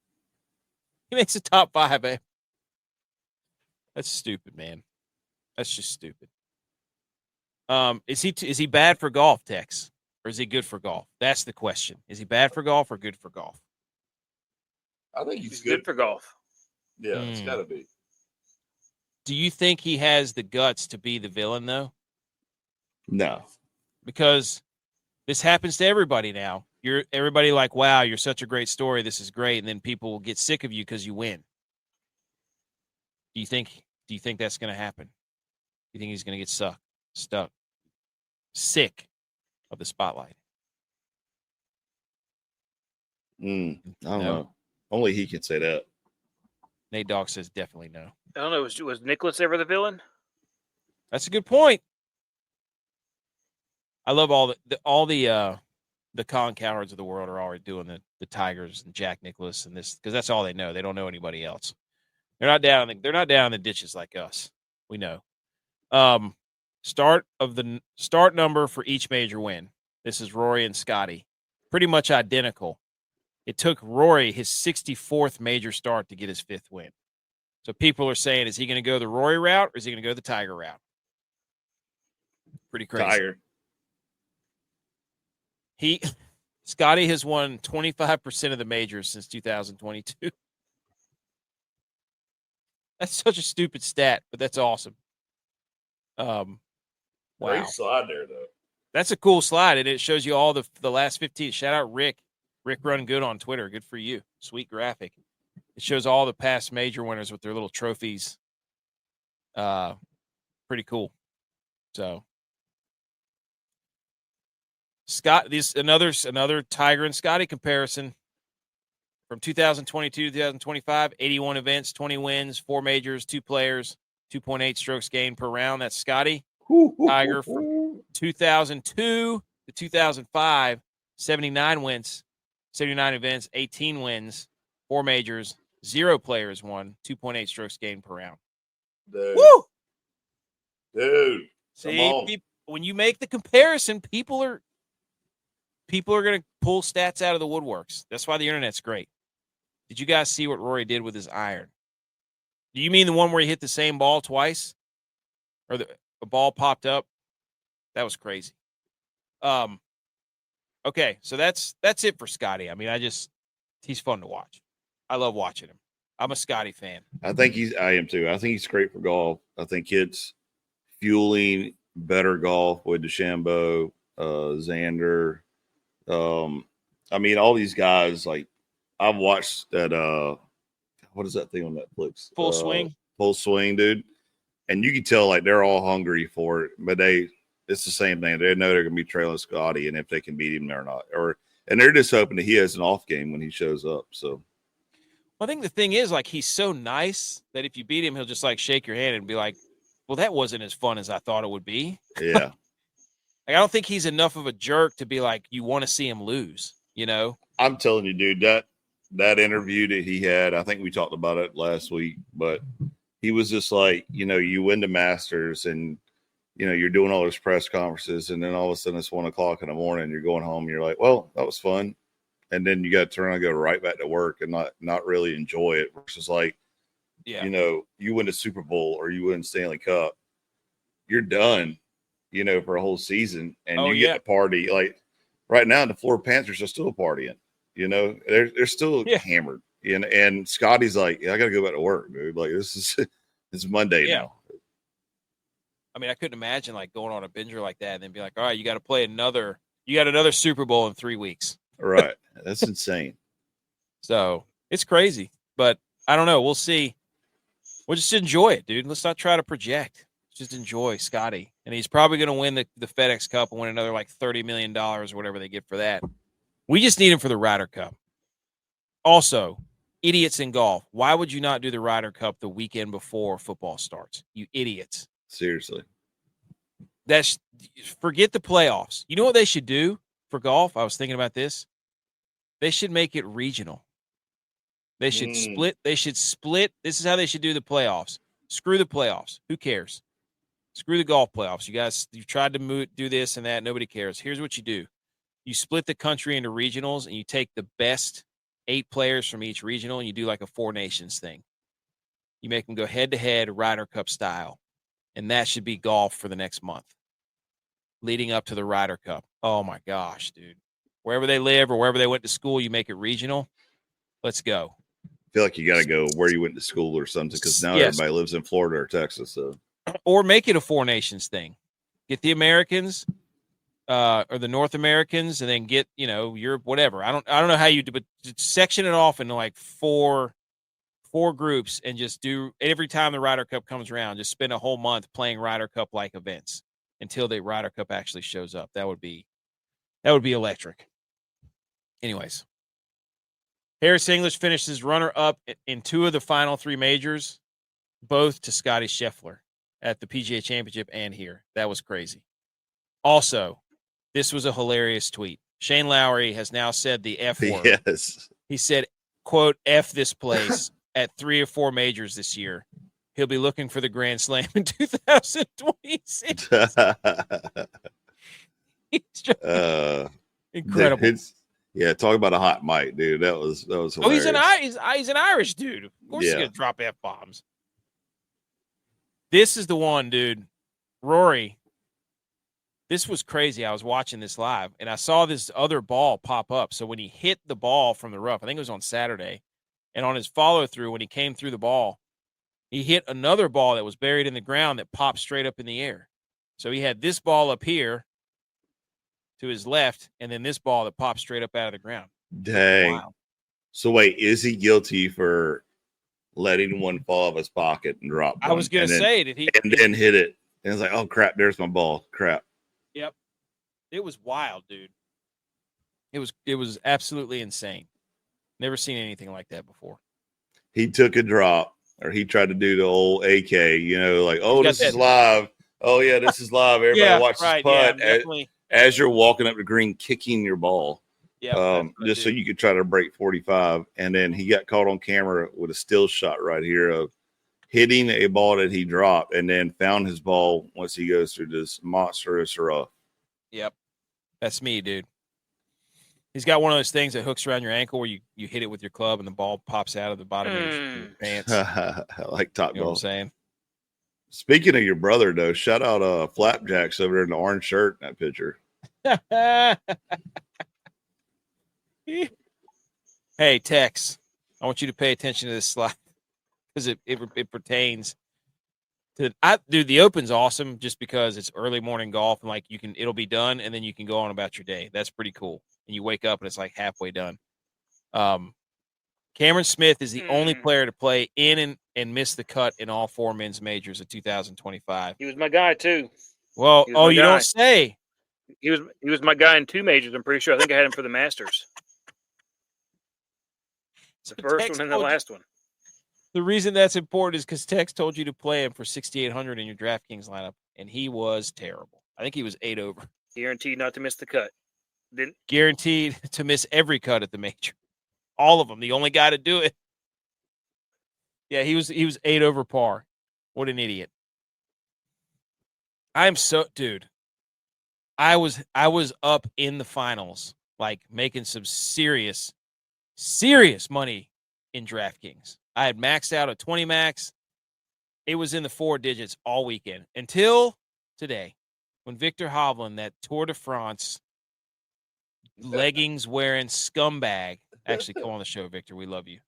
He makes a top 5, babe. That's stupid, man. That's just stupid. Is he bad for golf, Tex? Or is he good for golf? That's the question. Is he bad for golf or good for golf? I think he's good for golf. Yeah, it's got to be. Do you think he has the guts to be the villain, though? No. Because this happens to everybody now. Everybody like, wow, you're such a great story. This is great. And then people will get sick of you because you win. Do you think that's going to happen? Do you think he's going to get stuck, sick of the spotlight? I don't know. Only he can say that. Nate Dogg says definitely no. I don't know. Was Nicholas ever the villain? That's a good point. I love all the Colin Cowards of the world are already doing the Tigers and Jack Nicklaus and this because that's all they know. They don't know anybody else. They're not down in the ditches like us. We know. Start number for each major win. This is Rory and Scottie. Pretty much identical. It took Rory his 64th major start to get his 5th win. So people are saying, is he going to go the Rory route or is he going to go the Tiger route? Pretty crazy. Tiger. Scottie has won 25% of the majors since 2022. That's such a stupid stat, but that's awesome. Wow. Great slide there, though. That's a cool slide, and it shows you all the last 15. Shout out Rick. Rick Run Good on Twitter. Good for you. Sweet graphic. It shows all the past major winners with their little trophies. Pretty cool. So another Tiger and Scottie comparison from 2022 to 2025, 81 events, 20 wins, 4 majors, 2 players, 2.8 strokes gained per round. That's Scottie. Tiger from 2002 to 2005, 79 wins, 79 events, 18 wins, 4 majors, 0 players won, 2.8 strokes gained per round. Dude. Woo! Dude. See, when you make the comparison, people are going to pull stats out of the woodworks. That's why the internet's great. Did you guys see what Rory did with his iron? Do you mean the one where he hit the same ball twice? Or the ball popped up? That was crazy. Okay, so that's it for Scottie. I mean, he's fun to watch. I love watching him. I'm a Scottie fan. I am too. I think he's great for golf. I think it's fueling better golf with DeChambeau, Xander. I mean, all these guys, like, I've watched that, what is that thing on Netflix? Full Swing, dude. And you can tell, like, they're all hungry for it, but it's the same thing. They know they're going to be trailing Scottie and if they can beat him or not. And they're just hoping that he has an off game when he shows up. So, I think the thing is, like, he's so nice that if you beat him, he'll just, like, shake your hand and be like, well, that wasn't as fun as I thought it would be. Yeah. Like, I don't think he's enough of a jerk to be like, you want to see him lose, you know? I'm telling you, dude, that interview that he had, I think we talked about it last week, but he was just like, you win the Masters and, you're doing all those press conferences and then all of a sudden it's 1:00 in the morning, you're going home and you're like, well, that was fun. And then you got to turn around and go right back to work and not really enjoy it versus like, you win the Super Bowl or you win Stanley Cup, you're done, for a whole season and you get to party. Like right now, the Florida Panthers are still partying, they're still hammered. And Scottie's like, I got to go back to work, dude. Like it's Monday now. I mean, I couldn't imagine like going on a binger like that and then be like, all right, you got to play another Super Bowl in 3 weeks. Right. That's insane. So it's crazy, but I don't know. We'll see. We'll just enjoy it, dude. Let's not try to project. Just enjoy Scottie. And he's probably going to win the FedEx Cup and win another like $30 million or whatever they get for that. We just need him for the Ryder Cup. Also, idiots in golf. Why would you not do the Ryder Cup the weekend before football starts? You idiots. Seriously. Forget the playoffs. You know what they should do for golf? I was thinking about this. They should make it regional. They should split. They should split. This is how they should do the playoffs. Screw the playoffs. Who cares? Screw the golf playoffs. You guys, you've tried to do this and that. Nobody cares. Here's what you do. You split the country into regionals and you take the best 8 players from each regional and you do like a 4 nations thing. You make them go head-to-head Ryder Cup style. And that should be golf for the next month leading up to the Ryder Cup. Oh, my gosh, dude. Wherever they live or wherever they went to school, you make it regional. Let's go. I feel like you got to go where you went to school or something because now everybody lives in Florida or Texas. So. Or make it a 4 nations thing. Get the Americans, or the North Americans, and then get, Europe, whatever. I don't know how you do, but section it off into like four groups and just do every time the Ryder Cup comes around, just spend a whole month playing Ryder Cup like events until the Ryder Cup actually shows up. That would be electric. Anyways, Harris English finishes runner-up in 2 of the final 3 majors, both to Scottie Scheffler at the PGA Championship and here. That was crazy. Also, this was a hilarious tweet. Shane Lowry has now said the F word. Yes. He said, quote, F this place at 3 or 4 majors this year. He'll be looking for the Grand Slam in 2026. Incredible. Talk about a hot mic, dude. That was hilarious. Oh, he's an Irish dude. Of course he's gonna drop F-bombs. This is the one, dude. Rory. This was crazy. I was watching this live, and I saw this other ball pop up. So when he hit the ball from the rough, I think it was on Saturday, and on his follow-through, when he came through the ball, he hit another ball that was buried in the ground that popped straight up in the air. So he had this ball up here to his left, and then this ball that popped straight up out of the ground. Dang. Wow. So wait, is he guilty for letting one fall out of his pocket and drop one? I was going to say, did he? And then hit it. And it's like, oh, crap, there's my ball. Crap. Yep. It was wild, dude. It was absolutely insane. Never seen anything like that before. He took a drop, or he tried to do the old AK, like, oh, this is live. Oh, yeah, this is live. Everybody watch this putt. As you're walking up the green, kicking your ball. Just so you could try to break 45. And then he got caught on camera with a still shot right here of hitting a ball that he dropped, and then found his ball once he goes through this monstrous rough. Yep. That's me, dude. He's got one of those things that hooks around your ankle where you hit it with your club and the ball pops out of the bottom of your pants. Like Top Golf. You know what I'm saying? Speaking of your brother, though, shout out Flapjacks over there in the orange shirt in that picture. Hey, Tex, I want you to pay attention to this slide because it pertains to the Open's awesome just because it's early morning golf and it'll be done and then you can go on about your day. That's pretty cool. And you wake up and it's like halfway done. Cameron Smith is the only player to play in and miss the cut in all 4 men's majors of 2025. He was my guy too. Well, you don't say. He was my guy in 2 majors. I'm pretty sure. I think I had him for the Masters. The first one and the last one. The reason that's important is because Tex told you to play him for 6,800 in your DraftKings lineup, and he was terrible. I think he was 8 over. Guaranteed not to miss the cut. Guaranteed to miss every cut at the major. All of them. The only guy to do it. Yeah, he was 8 over par. What an idiot. Dude. I was up in the finals, making some serious money in DraftKings. I had maxed out a 20 max. It was in the 4 digits all weekend until today when Victor Hovland, that Tour de France leggings wearing scumbag, actually come on the show, Victor. We love you.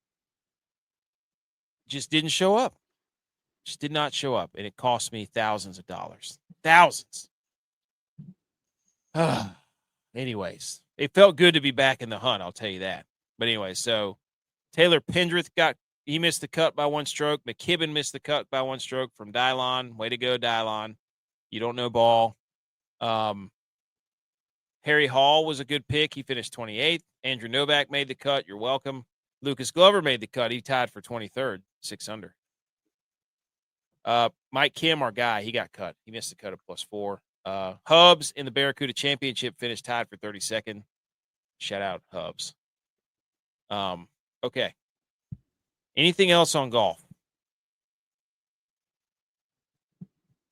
Just didn't show up. Just did not show up. And it cost me thousands of dollars. Thousands. Anyways, it felt good to be back in the hunt. I'll tell you that. But anyway, so Taylor Pendrith he missed the cut by 1 stroke. McKibben missed the cut by 1 stroke from Dylon. Way to go, Dylon. You don't know ball. Harry Hall was a good pick. He finished 28th. Andrew Novak made the cut. You're welcome. Lucas Glover made the cut. He tied for 23rd, 6 under. Mike Kim, our guy, he got cut. He missed the cut of +4. Hubs in the Barracuda Championship finished tied for 32nd. Shout out Hubs. Okay. Anything else on golf?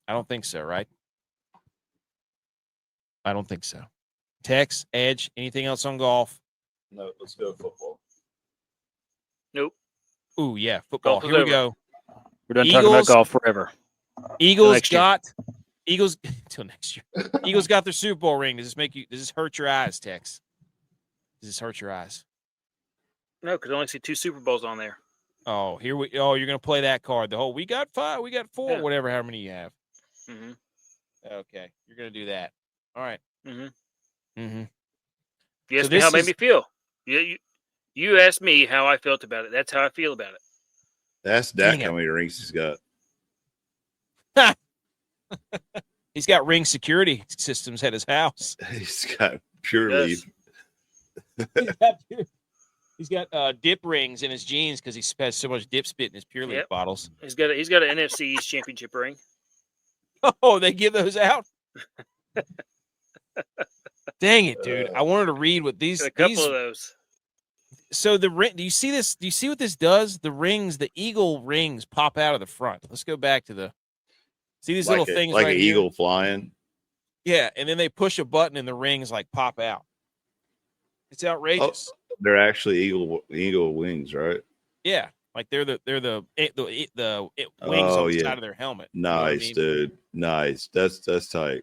I don't think so, right? I don't think so. Tex, Edge, anything else on golf? No, let's go football. Nope. Ooh, yeah, football. Here we go. We're done talking about golf forever. Eagles till next year. Eagles got their Super Bowl ring. Does this hurt your eyes, Tex? Does this hurt your eyes? No, because I only see 2 Super Bowls on there. Oh, you're gonna play that card. We got 5, we got 4, whatever, how many you have. Mm-hmm. Okay, you're gonna do that. All right. Mm-hmm. Mm-hmm. You asked me how it made me feel. You asked me how I felt about it. That's how I feel about it. That's Dak how many rings he's got. He's got ring security systems at his house. He's got purely. He's got dip rings in his jeans because he has so much dip spit in his Pure Leaf bottles. He's got an NFC East championship ring. Oh, they give those out? Dang it, dude! I wanted to read what these. A couple of those. So the ring. Do you see this? Do you see what this does? The rings, the eagle rings, pop out of the front. Let's go back to the. See these little things like right an here? eagle flying. Yeah, and then they push a button and the rings like pop out. It's outrageous. Oh, they're actually eagle wings, right? Yeah, like they're the wings on the side of their helmet. Nice, you know dude. Nice. That's tight.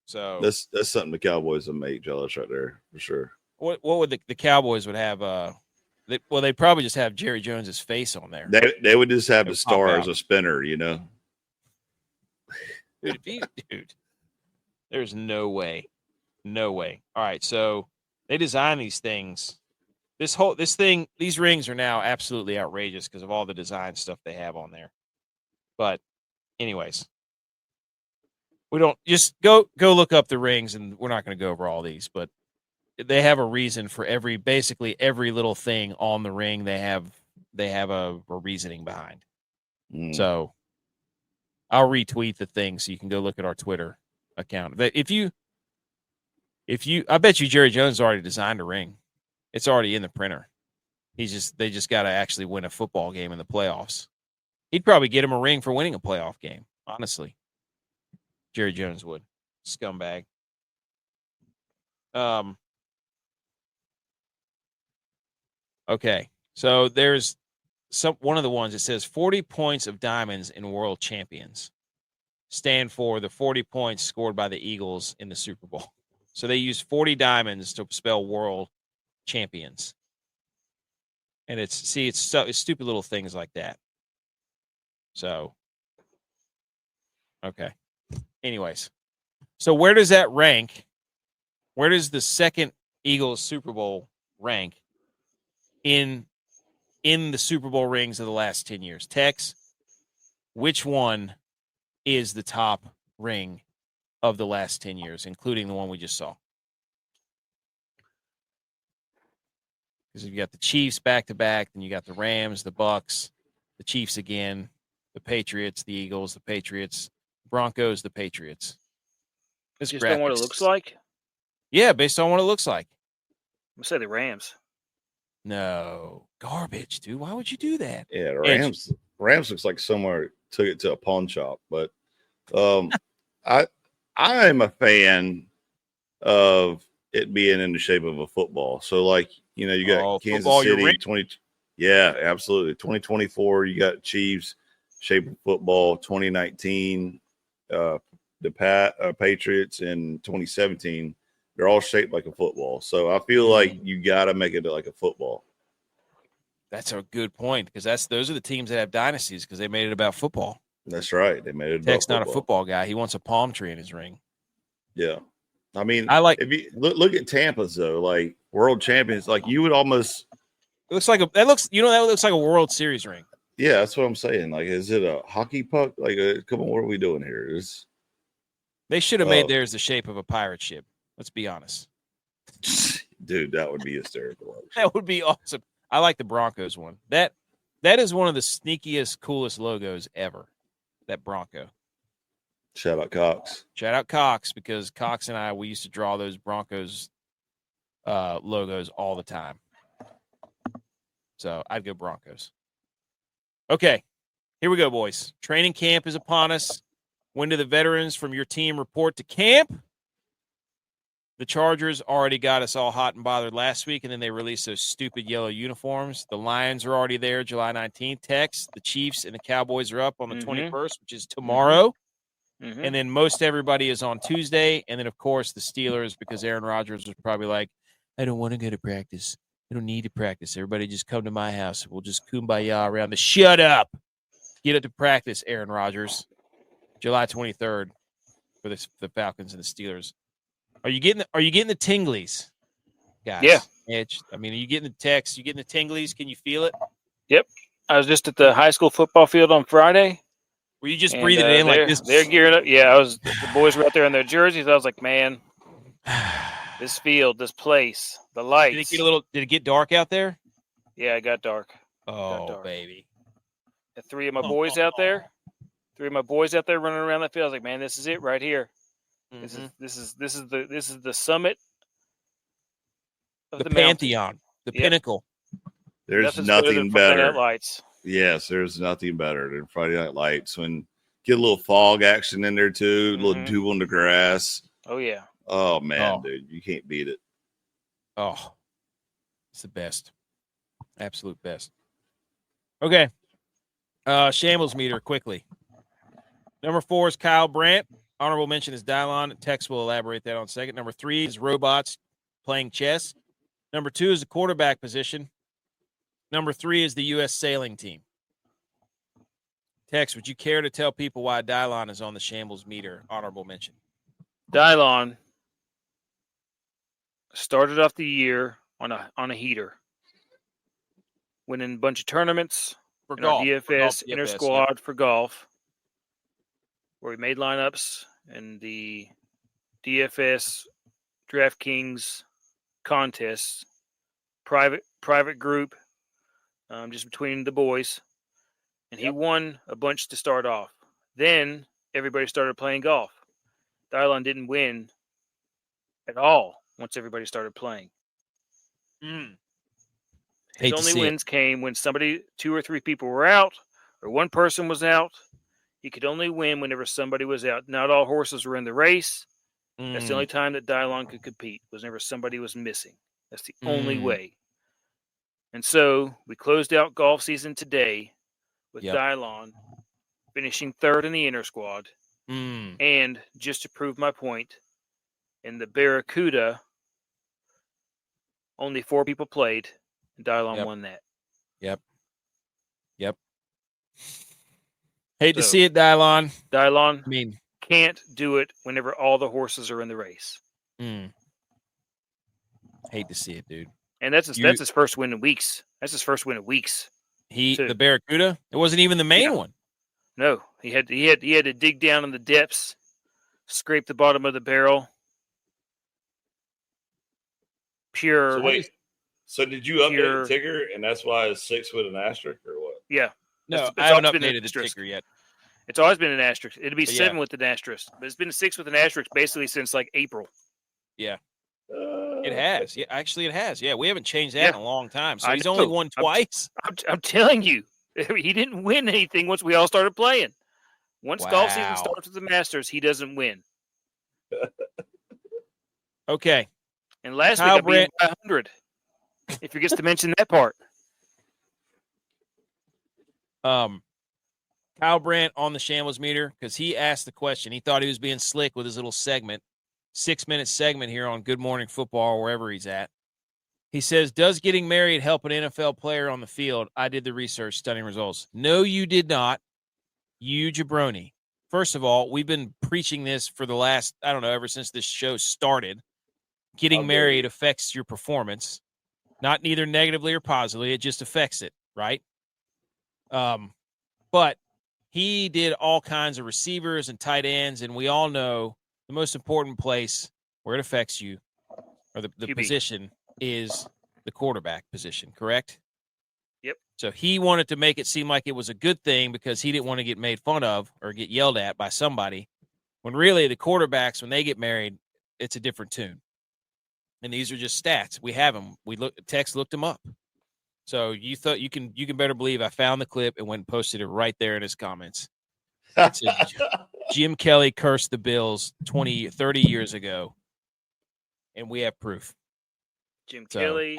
So that's something the Cowboys would make jealous right there for sure. What would the Cowboys would have? They'd probably just have Jerry Jones's face on there. They would just have the star as a spinner, you know. Dude, there's no way. All right, so they design these things. These rings are now absolutely outrageous because of all the design stuff they have on there. But anyways, we don't just go look up the rings, and we're not going to go over all these, but they have a reason for basically every little thing on the ring. They have a reasoning behind. So I'll retweet the thing so you can go look at our Twitter account. If you, I bet you Jerry Jones already designed a ring. It's already in the printer. They just got to actually win a football game in the playoffs. He'd probably get him a ring for winning a playoff game. Honestly, Jerry Jones would. Scumbag. Okay, so there's one of the ones that says 40 points of diamonds in world champions stand for the 40 points scored by the Eagles in the Super Bowl. So they use 40 diamonds to spell world champions. And it's stupid little things like that. So, okay. Anyways, so where does that rank? Where does the second Eagles Super Bowl rank in the Super Bowl rings of the last 10 years? Tex, which one is the top ring of the last 10 years, including the one we just saw? Because you got the Chiefs back-to-back, then you got the Rams, the Bucks, the Chiefs again, the Patriots, the Eagles, the Patriots, Broncos, the Patriots. Just on what it looks like? Yeah, based on what it looks like. I'm going to say the Rams. No. Garbage, dude. Why would you do that? Yeah, the Rams looks like someone took it to a pawn shop. But I'm a fan of it being in the shape of a football. So, like, you know, you got Kansas City, yeah, absolutely. 2024, you got Chiefs, shape of football. 2019, the Patriots in 2017, they're all shaped like a football. So I feel like you got to make it like a football. That's a good point because those are the teams that have dynasties because they made it about football. That's right. They made it about Tech's not a football guy. He wants a palm tree in his ring. Yeah. I mean, if you look at Tampa's though, like world champions, like you would almost. It looks like that looks like a World Series ring. Yeah, that's what I'm saying. Like, is it a hockey puck? Like, come on, what are we doing here? They should have made theirs the shape of a pirate ship. Let's be honest. Dude, that would be hysterical. That would be awesome. I like the Broncos one. That is one of the sneakiest, coolest logos ever. That Bronco. Shout out Cox. Shout out Cox because Cox and we used to draw those Broncos logos all the time. So I'd go Broncos. Okay, here we go, boys. Training camp is upon us. When do the veterans from your team report to camp? The Chargers already got us all hot and bothered last week, and then they released those stupid yellow uniforms. The Lions are already there July 19th. Tex, the Chiefs and the Cowboys are up on the 21st, which is tomorrow. Mm-hmm. And then most everybody is on Tuesday. And then, of course, the Steelers, because Aaron Rodgers was probably like, I don't want to go to practice. I don't need to practice. Everybody just come to my house. We'll just kumbaya around shut up. Get up to practice, Aaron Rodgers. July 23rd. for the Falcons and the Steelers. Are you getting the tinglies, guys? Yeah. Edge. I mean, are you getting the text? You getting the tinglies? Can you feel it? Yep. I was just at the high school football field on Friday. Were you just breathing it in like this? They're gearing up. Yeah, the boys were out there in their jerseys. I was like, man, this field, this place, the lights. Did it get dark out there? Yeah, it got dark. Baby. The three of my boys out there running around that field. I was like, man, this is it right here. Mm-hmm. This is the summit of the pantheon, the pinnacle. There's nothing better. Lights. Yes, there's nothing better than Friday Night Lights. When get a little fog action in there too, a little dew on the grass. Oh yeah. Oh man, dude, you can't beat it. Oh, it's the best, absolute best. Okay, Shambles Meter quickly. Number 4 is Kyle Brandt. Honorable mention is Dylon. Tex will elaborate that on a second. Number 3 is robots playing chess. Number 2 is the quarterback position. Number 3 is the U.S. sailing team. Tex, would you care to tell people why Dylon is on the Shambles Meter honorable mention? Dylon started off the year on a heater, winning a bunch of tournaments for in golf, our DFS, inter squad for golf, where we made lineups in the DFS DraftKings contests, private group, just between the boys, and he won a bunch to start off. Then everybody started playing golf. Dylon didn't win at all once everybody started playing. His only wins came when 2 or 3 people were out, or one person was out. He could only win whenever somebody was out. Not all horses were in the race. That's the only time that Dylon could compete, was whenever somebody was missing. That's the only way. And so we closed out golf season today with Dylon finishing 3rd in the inter squad. And just to prove my point, in the Barracuda, only 4 people played, and Dylon won that. Yep. Hate to see it, Dylon. Dylon can't do it whenever all the horses are in the race. Hate to see it, dude. And that's his first win in weeks. That's his first win in weeks. The Barracuda? It wasn't even the main one. No, he had to dig down in the depths, scrape the bottom of the barrel. Pure. So wait. So did you update the ticker, and that's why it's 6 with an asterisk, or what? Yeah. No, I haven't updated the ticker yet. It's always been an asterisk. It'll be 7 with an asterisk, but it's been 6 with an asterisk basically since like April. Yeah. It has. Yeah, actually, it has. Yeah, we haven't changed that in a long time. So he's only won twice. I'm telling you, he didn't win anything once we all started playing. Once golf season starts with the Masters, he doesn't win. Okay. And last week I beat him by 100. If he gets to mention that part. Kyle Brandt on the Shambles Meter, because he asked the question. He thought he was being slick with his little segment, 6-minute segment here on Good Morning Football, wherever he's at. He says, does getting married help an NFL player on the field? I did the research, stunning results. No, you did not. You jabroni. First of all, we've been preaching this for the last, ever since this show started. Getting married affects your performance. Not neither negatively or positively. It just affects it, right? But he did all kinds of receivers and tight ends, and we all know the most important place where it affects you, or the position, is the quarterback position, correct? Yep. So he wanted to make it seem like it was a good thing because he didn't want to get made fun of or get yelled at by somebody, when really the quarterbacks, when they get married, it's a different tune. And these are just stats. We have them. Tex looked them up. So you thought you can better believe I found the clip and went and posted it right there in his comments. It says, Jim Kelly cursed the Bills 30 years ago, and we have proof. Jim Kelly,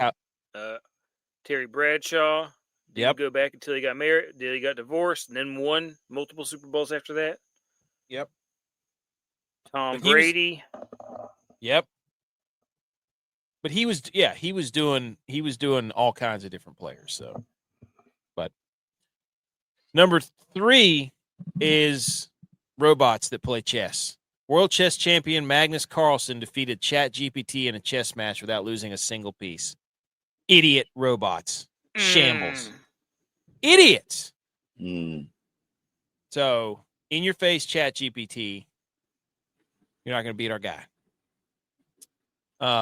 Terry Bradshaw. Didn't go back until he got married. Until he got divorced, and then won multiple Super Bowls after that. Yep. Tom Brady. Yep. But he was doing all kinds of different players. So, but number 3 is robots that play chess. World chess champion Magnus Carlsen defeated ChatGPT in a chess match without losing a single piece. Idiot robots. Shambles. Idiots. So, in your face, ChatGPT, you're not going to beat our guy.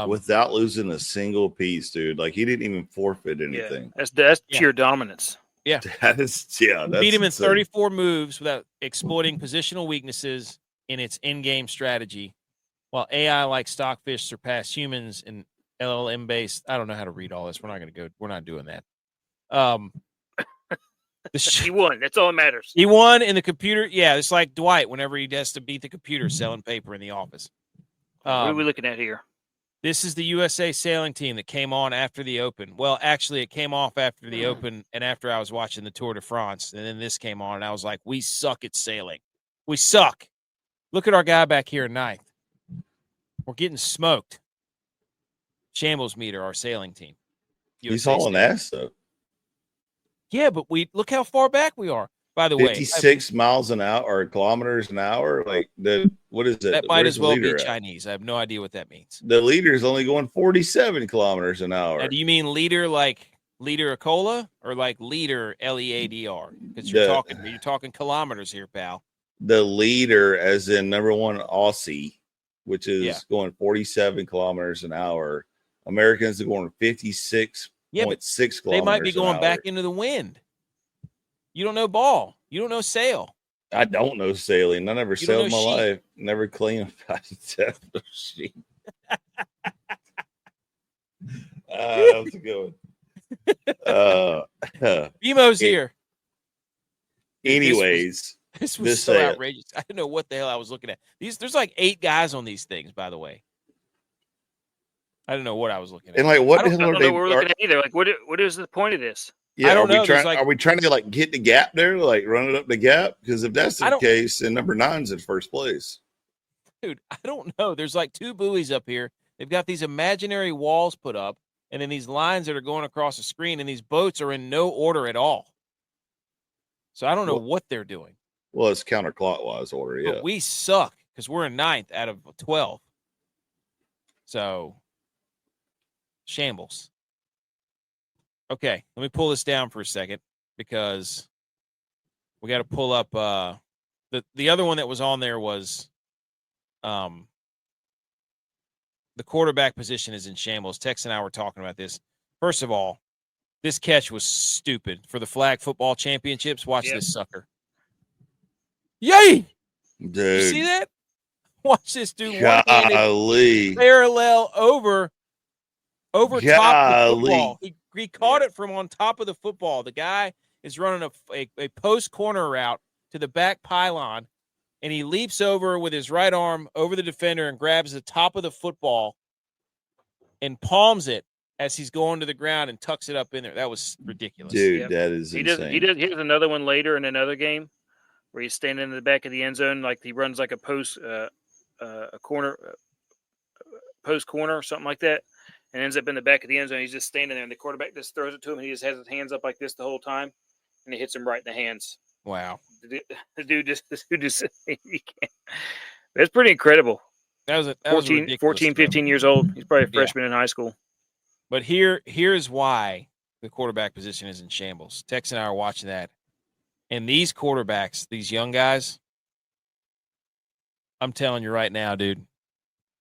Without losing a single piece, dude. Like, he didn't even forfeit anything. Yeah, that's pure dominance. Yeah. That's beat him in insane. 34 moves without exploiting positional weaknesses in its in-game strategy, while AI like Stockfish surpassed humans in LLM-based. I don't know how to read all this. We're not doing that. He won. That's all that matters. He won in the computer. Yeah, it's like Dwight whenever he has to beat the computer selling paper in the office. What are we looking at here? This is the USA sailing team that came on after the Open. Well, actually, it came off after the Open and after I was watching the Tour de France. And then this came on, and I was like, we suck at sailing. We suck. Look at our guy back here in ninth. We're getting smoked. Shambles Meter, our sailing team. He's hauling ass, though. Yeah, but look how far back we are. By the way, 56 miles an hour or kilometers an hour. Like, what is it? That might as well be Chinese. I have no idea what that means. The leader is only going 47 kilometers an hour. Now, do you mean leader like liter of cola or like leader LEADR? Because you're talking kilometers here, pal. The leader, as in number one Aussie, which is going 47 kilometers an hour. Americans are going 56.6 kilometers. They might be going back into the wind. You don't know ball. You don't know sail. I don't know sailing. I never sailed in my life. Never cleaned a sheet. That's a good one. Emo's here. Anyways. This was so outrageous. I didn't know what the hell I was looking at. There's like 8 guys on these things, by the way. I didn't know what I was looking at. And like, what the hell are they? We're looking at either. Like, what is the point of this? Yeah, are we trying to like get the gap there, like run it up the gap? Because if that's the case, then number 9's in first place. Dude, I don't know. There's like 2 buoys up here. They've got these imaginary walls put up, and then these lines that are going across the screen, and these boats are in no order at all. So I don't know what they're doing. Well, it's counterclockwise order, yeah. But we suck because we're in 9th out of 12. So, shambles. Okay, let me pull this down for a second because we got to pull up the other one that was on there was the quarterback position is in shambles. Tex and I were talking about this. First of all, this catch was stupid for the flag football championships. Watch this sucker. Yay! Dude. You see that? Watch this dude parallel over top of the football. He caught it from on top of the football. The guy is running a post corner route to the back pylon, and he leaps over with his right arm over the defender and grabs the top of the football and palms it as he's going to the ground and tucks it up in there. That was ridiculous. Dude, that is insane. He does another one later in another game where he's standing in the back of the end zone, like he runs like a post corner or something like that, and ends up in the back of the end zone. He's just standing there, and the quarterback just throws it to him, and he just has his hands up like this the whole time, and he hits him right in the hands. Wow. The dude just he can't. That's pretty incredible. That was 14, 15 years old. He's probably a freshman in high school. But here's why the quarterback position is in shambles. Tex and I are watching that. And these quarterbacks, these young guys, I'm telling you right now, dude,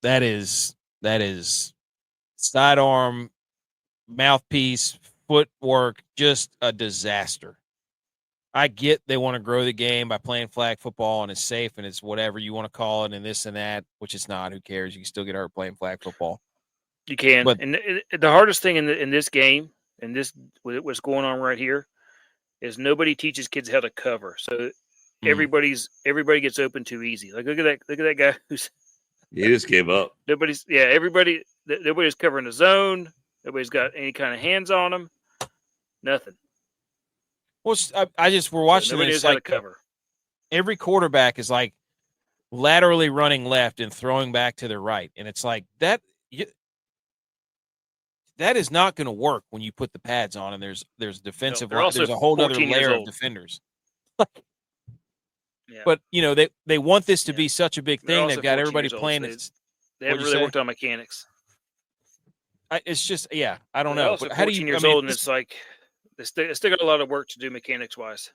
that is sidearm, mouthpiece, footwork, just a disaster. I get they want to grow the game by playing flag football and it's safe and it's whatever you want to call it and this and that, which it's not. Who cares? You can still get hurt playing flag football. You can. But, and the hardest thing in this game and this what's going on right here is nobody teaches kids how to cover. So everybody gets open too easy. Like look at that guy who's he just gave up. Nobody's covering the zone. Nobody's got any kind of hands on them. Nothing. Well, we're watching nobody knows how to cover. Every quarterback is like laterally running left and throwing back to their right, and it's like that is not going to work when you put the pads on and there's defensive. There's a whole other layer of defenders. But they want this to be such a big thing. They've got everybody playing. They haven't really worked on mechanics. It's just I don't know. Also, 14 years old, and it's like they still got a lot of work to do mechanics wise.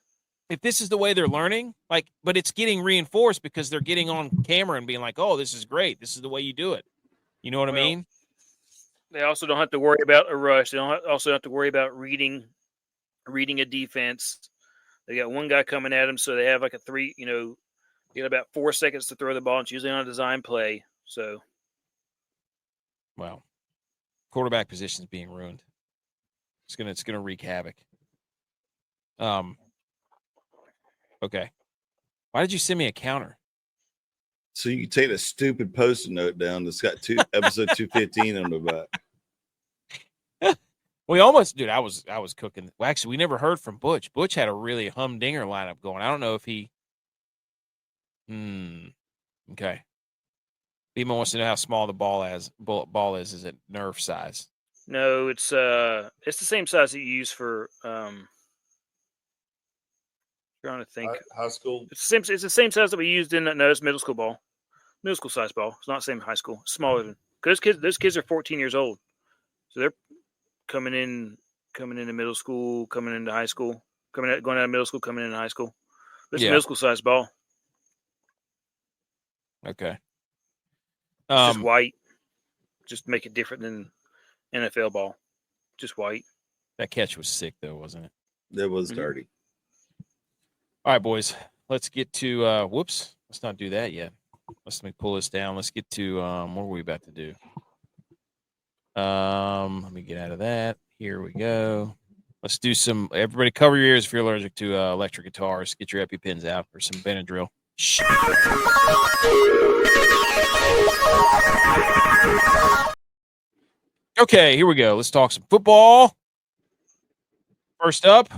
If this is the way they're learning, but it's getting reinforced because they're getting on camera and being like, "Oh, this is great. This is the way you do it." You know what I mean? They also don't have to worry about a rush. They don't also have to worry about reading a defense. They got one guy coming at them, so they have like a 3. You got about 4 seconds to throw the ball. It's usually on a design play. So, wow, quarterback position is being ruined. It's gonna wreak havoc. Okay. Why did you send me a counter? So you can take a stupid post-it note down that's got episode 215 on the back. We almost, dude, I was cooking. Well, actually, we never heard from Butch. Butch had a really humdinger lineup going. I don't know if he. Okay. Beeman wants to know how small the ball is. Is it Nerf size? No, it's the same size that you use for trying to think. High school. It's the same size that we used in it's middle school ball. Middle school size ball. It's not the same high school. It's smaller than because those kids are 14 years old. So they're coming into middle school, coming into high school, going out of middle school, coming into high school. This is middle school size ball. Okay. Just white. Just make it different than NFL ball. Just white. That catch was sick though, wasn't it? It was dirty. All right, boys. Let's get to whoops. Let's not do that yet. Let me pull this down. Let's get to what were we about to do? Let me get out of that. Here we go. Let's do some. Everybody, cover your ears if you're allergic to electric guitars. Get your EpiPens out or some Benadryl. Okay, here we go. Let's talk some football. First up,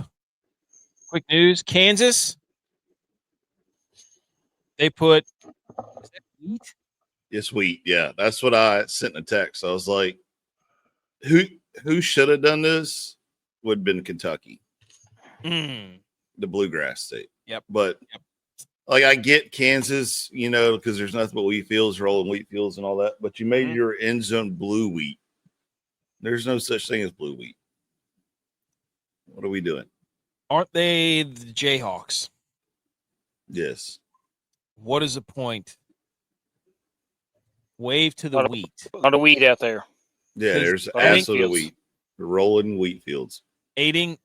quick news: Kansas. They put. Is that wheat? It's wheat. Yeah, that's what I sent in a text. I was like, who should have done this would have been Kentucky, the bluegrass state. Yep. But I get Kansas, because there's nothing but wheat fields, rolling wheat fields and all that. But you made your end zone blue wheat. There's no such thing as blue wheat. What are we doing? Aren't they the Jayhawks? Yes. What is the point? Wave to the wheat. A lot of wheat out there. Yeah, there's absolute wheat. Rolling wheat fields. Adding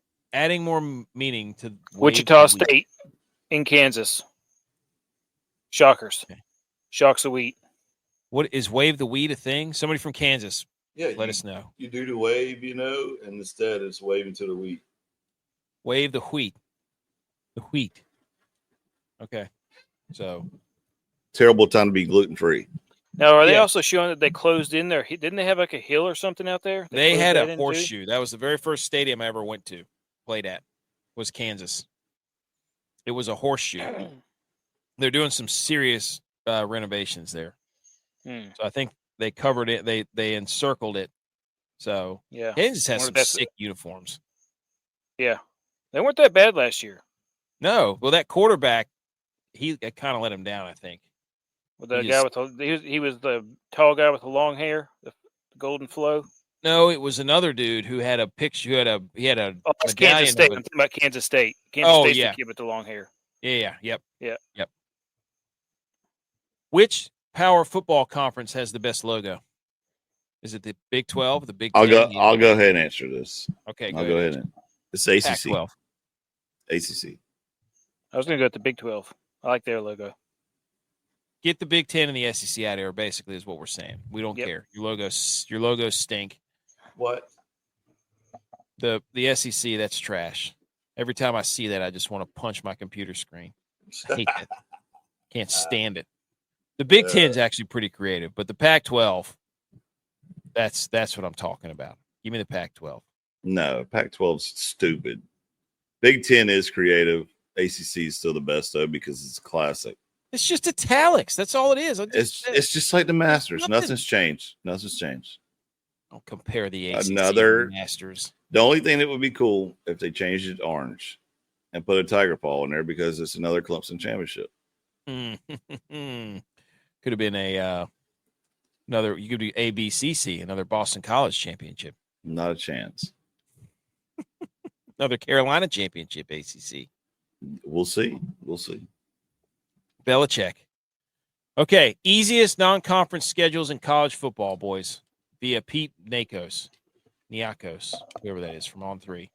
more meaning to Wichita State in Kansas. Shockers. Okay. Shocks of wheat. What is wave the wheat a thing? Somebody from Kansas. Yeah, let us know. You do the wave, and instead it's waving to the wheat. Wave the wheat. The wheat. Okay. So terrible time to be gluten-free. Now, are they also showing that they closed in there? Didn't they have like a hill or something out there? They had a horseshoe. That was the very first stadium I ever went to, played at, was Kansas. It was a horseshoe. They're doing some serious renovations there. So I think they covered it. They encircled it. So Kansas has some sick uniforms. Yeah. They weren't that bad last year. No. Well, that quarterback, he kind of let him down, I think. With the guy he was the tall guy with the long hair, the golden flow. No, it was another dude who had a picture. He had a. Oh, that's Kansas State. I'm talking about Kansas State. Kansas State's the kid with the long hair. Yep. Which power football conference has the best logo? Is it the Big 12, the Big 10? I'll go ahead and answer this. Okay, I'll go ahead. It's ACC. Pac-12. ACC. I was going to go with the Big 12. I like their logo. Get the Big 10 and the SEC out of here, basically, is what we're saying. We don't care. Your logos stink. What? The SEC, that's trash. Every time I see that, I just want to punch my computer screen. I hate that. Can't stand it. The Big 10 is actually pretty creative, but the Pac-12, that's what I'm talking about. Give me the Pac-12. No, Pac-12's stupid. Big 10 is creative. ACC is still the best, though, because it's classic. It's just italics. That's all it is. It's just like the Masters. Nothing's changed. Don't compare the ACC and the Masters. The only thing that would be cool if they changed it orange and put a tiger paw in there because it's another Clemson championship. Could have been another. You could be ABCC, another Boston College championship. Not a chance. Another Carolina championship, ACC. We'll see. Belichick. Okay, easiest non-conference schedules in college football, boys, via Pete Nakos, whoever that is from On 3.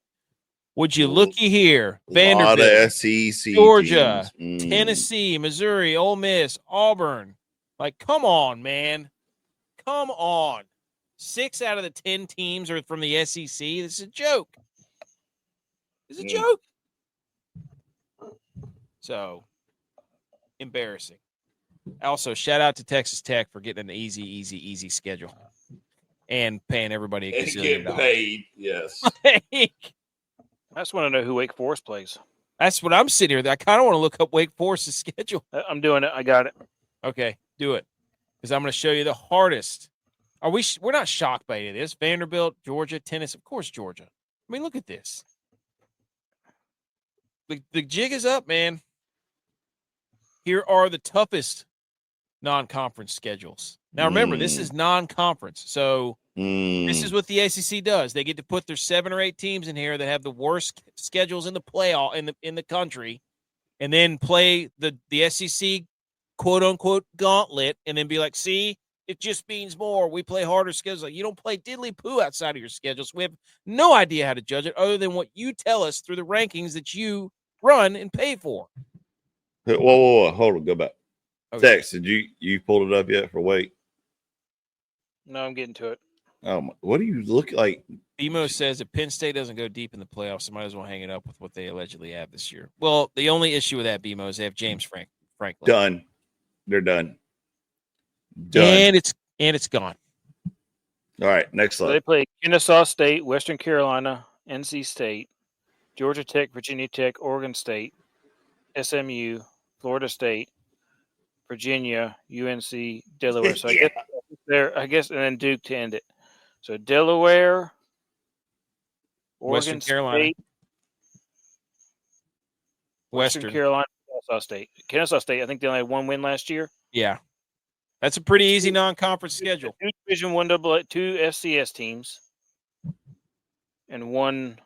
Would you looky here? Vanderbilt, a lot of SEC Georgia, teams. Tennessee, Missouri, Ole Miss, Auburn. Like, come on, man. Come on. 6 out of the 10 teams are from the SEC. This is a joke. It's a joke. So, embarrassing. Also, shout out to Texas Tech for getting an easy schedule and paying everybody a gazillion dollars. Paid, yes. I just want to know who Wake Forest plays. That's what I'm sitting here. I kind of want to look up Wake Forest's schedule. I'm doing it. I got it. Okay, do it. Because I'm going to show you the hardest. We're not shocked by any of this. Vanderbilt, Georgia, Tennessee. Of course, Georgia. I mean, look at this. The jig is up, man. Here are the toughest non-conference schedules. Now, remember, this is non-conference. So this is what the ACC does. They get to put their 7 or 8 teams in here that have the worst schedules in the playoff in the country, and then play the SEC quote-unquote gauntlet, and then be like, see, it just means more. We play harder schedules. Like, you don't play diddly-poo outside of your schedules. We have no idea how to judge it other than what you tell us through the rankings that you run and pay for. Whoa. Hold on. Go back. Okay. Tex, did you pulled it up yet for Wake? No, I'm getting to it. Oh, what do you look like? BMO says if Penn State doesn't go deep in the playoffs, they might as well hang it up with what they allegedly have this year. Well, the only issue with that, BMO, is they have James Franklin. Done. They're done. And it's gone. All right, next slide. So they play Kennesaw State, Western Carolina, NC State, Georgia Tech, Virginia Tech, Oregon State, SMU, Florida State, Virginia, UNC, Delaware. So I guess, and then Duke to end it. So Delaware, Oregon Western Carolina, State, Western Carolina, Kennesaw State. Kennesaw State, I think they only had 1 win last year. Yeah. That's a pretty easy non-conference schedule. 2 Division 1 AA, 2 FCS teams, and 1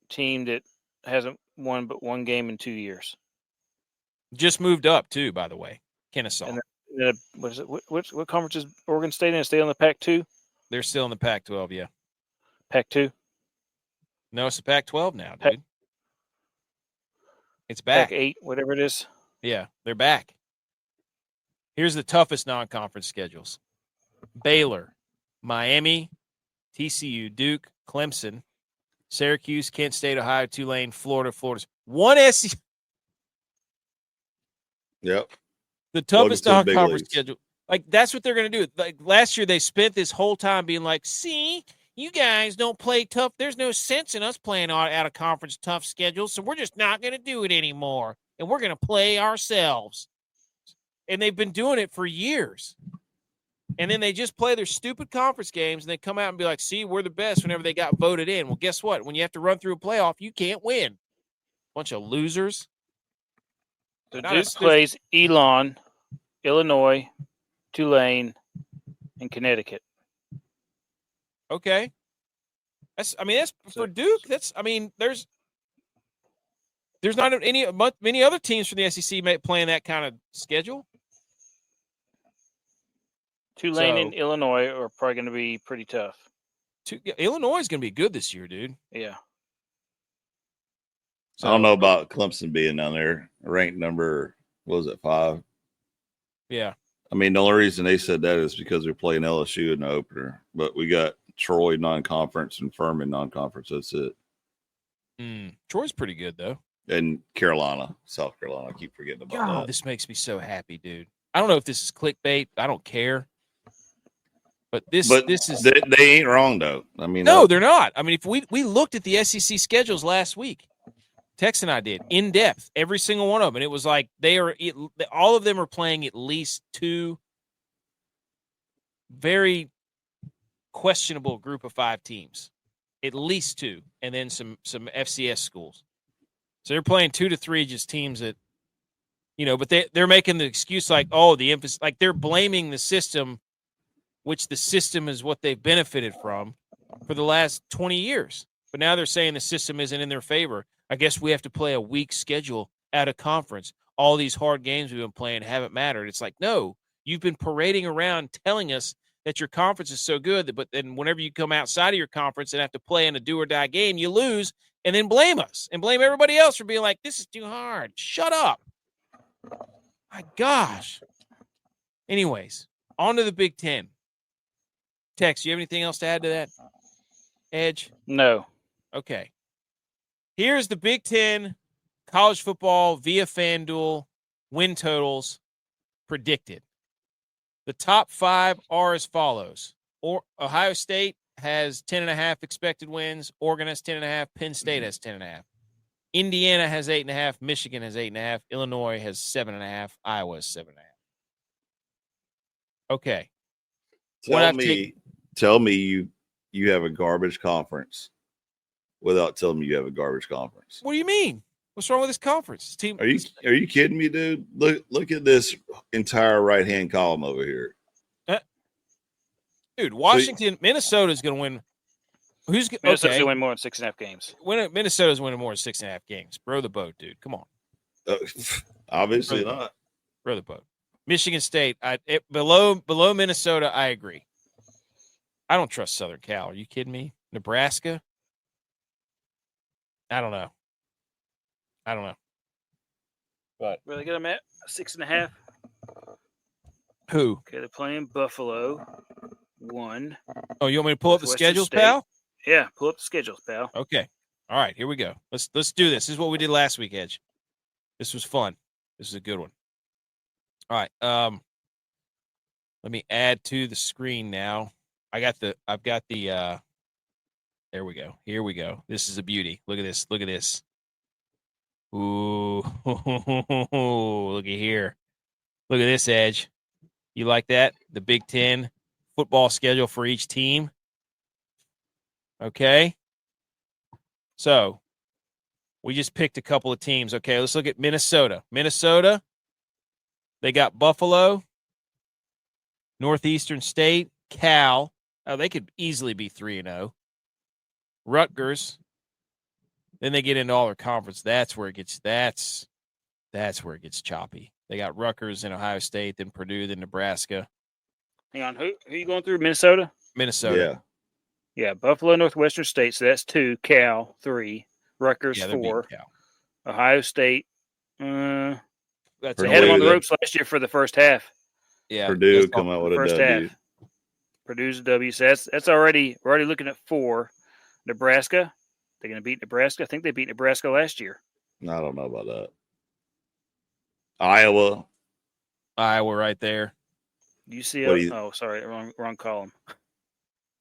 team that hasn't won but 1 game in 2 years. Just moved up too, by the way. Kennesaw. And then, what is it? What conference is Oregon State in? Stay on the Pac-2? They're still in the Pac-12, yeah. Pac-2? No, it's the Pac-12 now, dude. It's back. Pac-8, whatever it is. Yeah, they're back. Here's the toughest non-conference schedules. Baylor, Miami, TCU, Duke, Clemson, Syracuse, Kent State, Ohio, Tulane, Florida. 1 SEC. Yep. The toughest non-conference schedule. Like, that's what they're going to do. Like, last year, they spent this whole time being like, see, you guys don't play tough. There's no sense in us playing out of conference tough schedules, so we're just not going to do it anymore, and we're going to play ourselves. And they've been doing it for years. And then they just play their stupid conference games, and they come out and be like, see, we're the best whenever they got voted in. Well, guess what? When you have to run through a playoff, you can't win. Bunch of losers. So Duke plays Elon, Illinois, Tulane, and Connecticut. Okay. That's for Duke. There's not many other teams from the SEC playing that kind of schedule. Tulane and Illinois are probably going to be pretty tough. Illinois is going to be good this year, dude. Yeah. So, I don't know about Clemson being down there, ranked number, 5? Yeah. I mean, the only reason they said that is because they're playing LSU in the opener. But we got Troy non-conference and Furman non-conference. That's it. Troy's pretty good, though. And Carolina, South Carolina. I keep forgetting about that. This makes me so happy, dude. I don't know if this is clickbait. I don't care. But this is... They ain't wrong, though. I mean, no, they're not. I mean, if we looked at the SEC schedules last week, Tex and I did, in depth, every single one of them. And it was like all of them are playing at least 2 very questionable group of 5 teams. At least 2. And then some FCS schools. So they're playing 2 to 3 just teams that But they're making the excuse like, oh, the emphasis, like they're blaming the system, which the system is what they've benefited from for the last 20 years. But now they're saying the system isn't in their favor. I guess we have to play a weak schedule at a conference. All these hard games we've been playing haven't mattered. It's like, no, you've been parading around telling us that your conference is so good, but then whenever you come outside of your conference and have to play in a do-or-die game, you lose, and then blame us and blame everybody else for being like, this is too hard. Shut up. My gosh. Anyways, on to the Big Ten. Tex, you have anything else to add to that? Edge? No. Okay. Here's the Big Ten college football via FanDuel win totals predicted. The top 5 are as follows. Ohio State has 10.5 expected wins. Oregon has 10.5. Penn State has 10.5. Indiana has 8.5. Michigan has 8.5. Illinois has 7.5. Iowa has 7.5. Okay. Tell me you have a garbage conference without telling me you have a garbage conference. What do you mean? What's wrong with this conference? Are you kidding me, dude? Look at this entire right-hand column over here. Dude, Washington, Minnesota's going to win. Minnesota's going to win more than 6.5 games. Minnesota's winning more than 6.5 games. Row the boat, dude. Come on. Obviously not. Row the boat. Michigan State, below Minnesota, I agree. I don't trust Southern Cal. Are you kidding me? Nebraska? I don't know. But where they get them at? 6.5. Who? Okay, they're playing Buffalo. 1. Oh, you want me to pull up the schedules, pal? Yeah, pull up the schedules, pal. Okay. All right, here we go. Let's do this. This is what we did last week, Edge. This was fun. This is a good one. All right. Let me add to the screen now. I've got the there we go. Here we go. This is a beauty. Look at this. Look at this. Ooh, look at here. Look at this, Edge. You like that? The Big Ten football schedule for each team. Okay. So we just picked a couple of teams. Okay, let's look at Minnesota. Minnesota, they got Buffalo, Northeastern State, Cal. Oh, they could easily be 3-0. Rutgers. Then they get into all their conference. That's where it gets where it gets choppy. They got Rutgers and Ohio State, then Purdue, then Nebraska. Hang on, who are you going through? Minnesota? Minnesota. Yeah, Buffalo, Northwestern State. So that's 2. Cal 3. Rutgers 4. Ohio State. They had them on the ropes last year for the first half. Yeah, Purdue come out with a W. Purdue's a W. So that's already we're already looking at 4. Nebraska. They're going to beat Nebraska. I think they beat Nebraska last year. I don't know about that. Iowa right there. UCLA. Oh, sorry, wrong column.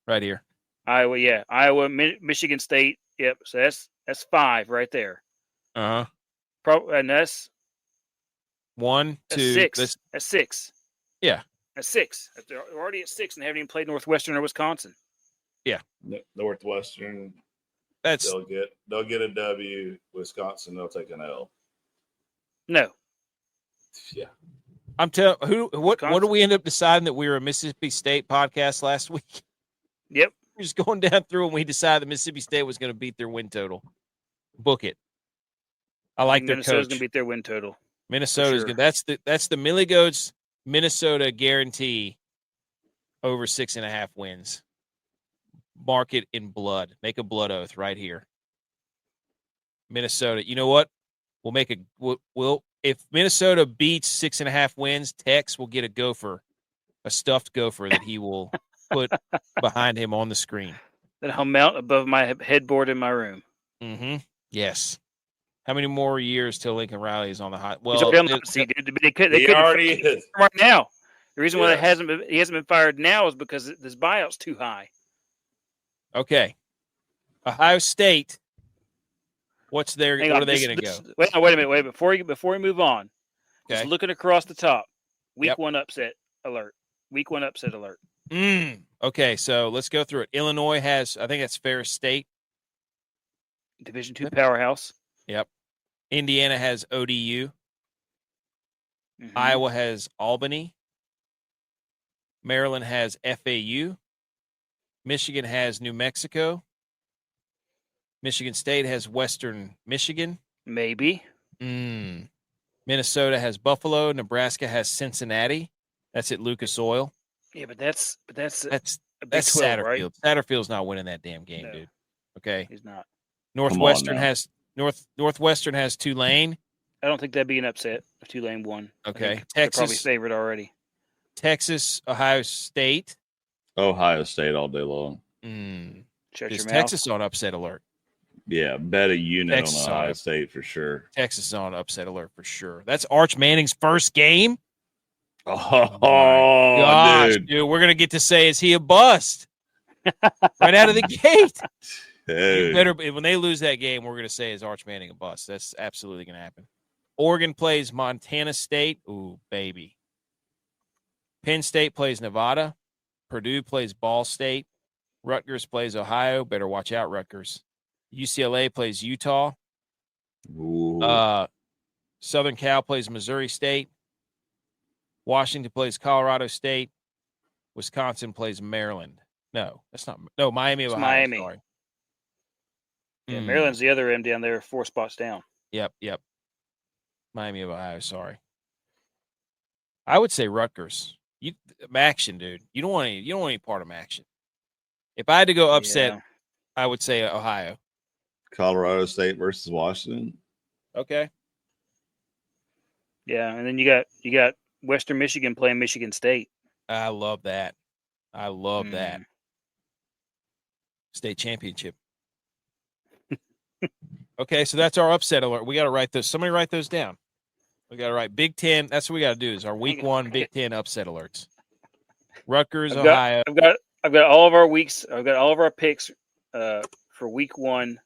Right here. Iowa, yeah. Iowa, Michigan State. Yep. So that's 5 right there. And that's 1, 2. 6. That's 6. Yeah. That's 6. They're already at 6 and they haven't even played Northwestern or Wisconsin. Yeah. Northwestern. They'll get a W. Wisconsin, they'll take an L. No. Yeah. I'm telling what did we end up deciding that we were a Mississippi State podcast last week? Yep. We're just going down through and we decided that Mississippi State was going to beat their win total. Book it. I like their coach. Minnesota's going to beat their win total. Minnesota's good. That's the Millie Goats Minnesota guarantee over 6.5 wins. Mark it in blood. Make a blood oath right here. Minnesota. You know what? We'll if Minnesota beats 6.5 wins, Tex will get a stuffed gopher that he will put behind him on the screen. That I'll mount above my headboard in my room. Mm-hmm. Yes. How many more years till Lincoln Riley is on the hot? Well, he's already on the hot seat, dude. They could already is right now. The reason why he hasn't been fired now is because this buyout's too high. Okay. Ohio State. What are they going to go? Wait a minute. Before we move on, just looking across the top. Week 1 upset alert. Week 1 upset alert. Okay, so let's go through it. Illinois has, I think that's Ferris State. Division II powerhouse. Yep. Indiana has ODU. Mm-hmm. Iowa has Albany. Maryland has FAU. Michigan has New Mexico. Michigan State has Western Michigan. Maybe. Minnesota has Buffalo. Nebraska has Cincinnati. That's at Lucas Oil. Yeah, but that's a Big that's 12, Satterfield. right? Satterfield's not winning that damn game, No. dude. Okay. He's not. Northwestern has Tulane. I don't think that'd be an upset if Tulane won. Okay. They're probably favored already. Texas, Ohio State. Ohio State all day long. Shut your mouth. Texas on upset alert. Yeah, bet a unit Texas on Ohio State for sure. Texas on upset alert for sure. That's Arch Manning's first game. Oh, gosh, dude, we're gonna get to say, is he a bust? Right out of the gate. You better, when they lose that game, we're gonna say, is Arch Manning a bust? That's absolutely gonna happen. Oregon plays Montana State. Ooh, baby. Penn State plays Nevada. Purdue plays Ball State. Rutgers plays Ohio. Better watch out, Rutgers. UCLA plays Utah. Southern Cal plays Missouri State. Washington plays Colorado State. Wisconsin plays Maryland. No, that's not. No, Miami of Ohio. Miami. Sorry. Yeah, Maryland's the other end down there, 4 spots down. Yep. Miami of Ohio. Sorry. I would say Rutgers. Action, dude. You don't want any part of action. If I had to go upset, I would say Ohio. Colorado State versus Washington. Okay. Yeah, and then you got Western Michigan playing Michigan State. I love that. That. State championship. Okay, so that's our upset alert. We got to write those. Somebody write those down. We got to write Big Ten. That's what we got to do is our week 1 Big Ten upset alerts. Rutgers, Ohio. I've got all of our weeks. I've got all of our picks for week 1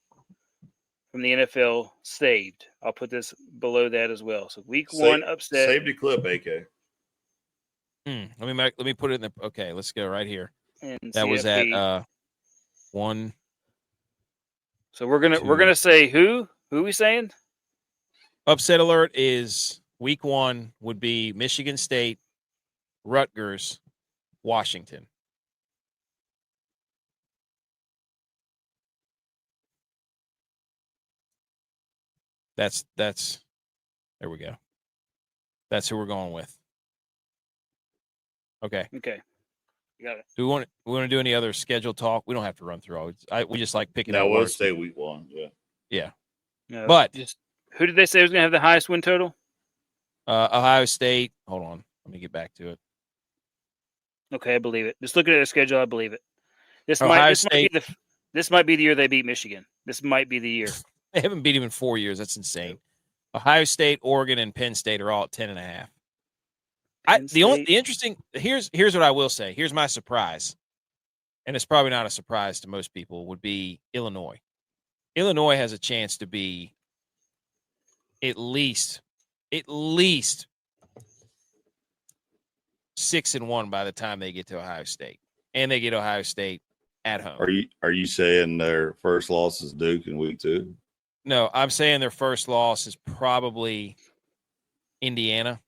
from the NFL saved. I'll put this below that as well. So week 1 upset. Saved a clip, AK. Let me put it in the. Okay, let's go right here. And that CFB. Was at 1. So we're gonna say who are we saying? Upset alert is week 1 would be Michigan State, Rutgers, Washington. That's there we go. That's who we're going with. Okay. You got it. Do we want to do any other scheduled talk? We don't have to run through all. We just like picking out. No, we'll stay week 1. Yeah. No, but who did they say was going to have the highest win total? Ohio State. Hold on. Let me get back to it. Okay, I believe it. Just looking at the schedule, I believe it. This might be the year they beat Michigan. This might be the year. They haven't beat him in 4 years. That's insane. Ohio State, Oregon, and Penn State are all at 10.5. Here's what I will say. Here's my surprise, and it's probably not a surprise to most people. Would be Illinois. Illinois has a chance to be at least 6-1 by the time they get to Ohio State, and they get Ohio State at home. Are you saying their first loss is Duke in week 2? No, I'm saying their first loss is probably Indiana.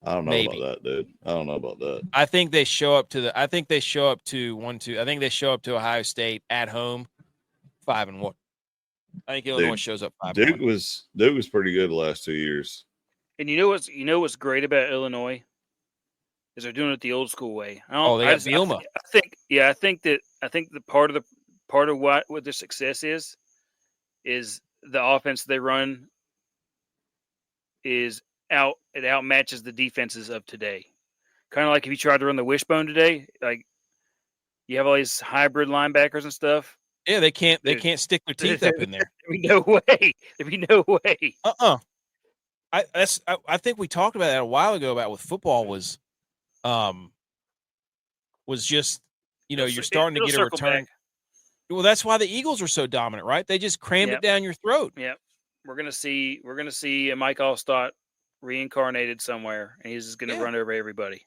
I don't know about that, dude. I don't know about that. I think they show up to 1-2. I think they show up to Ohio State at home 5-1. I think Illinois shows up 5-1. Duke was pretty good the last 2 years. And you know what's great about Illinois is they're doing it the old school way. They got Bielema. I think the part of what their success is the offense they run is it outmatches the defenses of today. Kind of like if you tried to run the wishbone today, like you have all these hybrid linebackers and stuff. Yeah, they can't stick their teeth up in there. There'd be no way. I think we talked about that a while ago about with football was just, you're starting to get a return. Back. Well, that's why the Eagles are so dominant, right? They just crammed it down your throat. Yep. We're gonna see a Mike Allstott reincarnated somewhere, and he's just gonna run over everybody.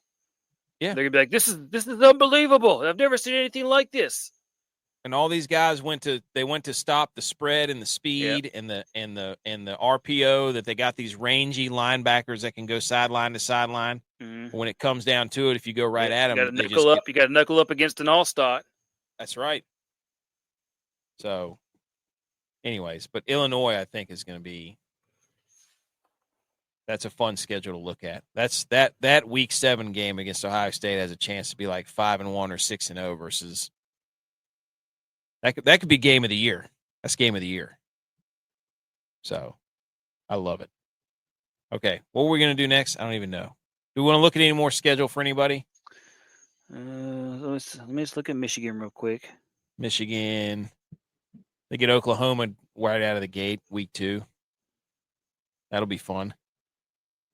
Yeah, they're gonna be like, "This is unbelievable! I've never seen anything like this." and all these guys went to stop the spread and the speed and the RPO, that they got these rangy linebackers that can go sideline to sideline. Mm-hmm. When it comes down to it, if you go right at them, you got to knuckle up against an all-star. That's right. So, anyways, but Illinois, I think, is going to be. That's a fun schedule to look at. That's that Week 7 game against Ohio State has a chance to be like 5-1 or 6-0 versus. That could be game of the year. That's game of the year. So, I love it. Okay, what are we going to do next? I don't even know. Do we want to look at any more schedule for anybody? Let me just look at Michigan real quick. Michigan. They get Oklahoma right out of the gate, Week 2. That'll be fun.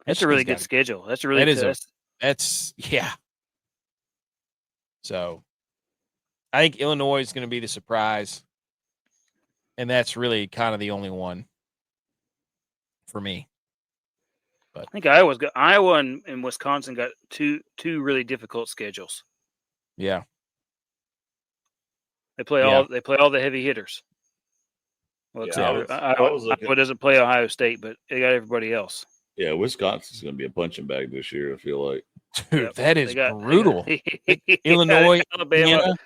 That's a really good schedule. That's a really good. Yeah. So, I think Illinois is going to be the surprise, and that's really kind of the only one for me. But I think Iowa and Wisconsin got two really difficult schedules. Yeah. They play all the heavy hitters. Well, Iowa doesn't play Ohio State, but they got everybody else. Yeah, Wisconsin's going to be a punching bag this year, I feel like. Dude, that is brutal. Illinois, Alabama,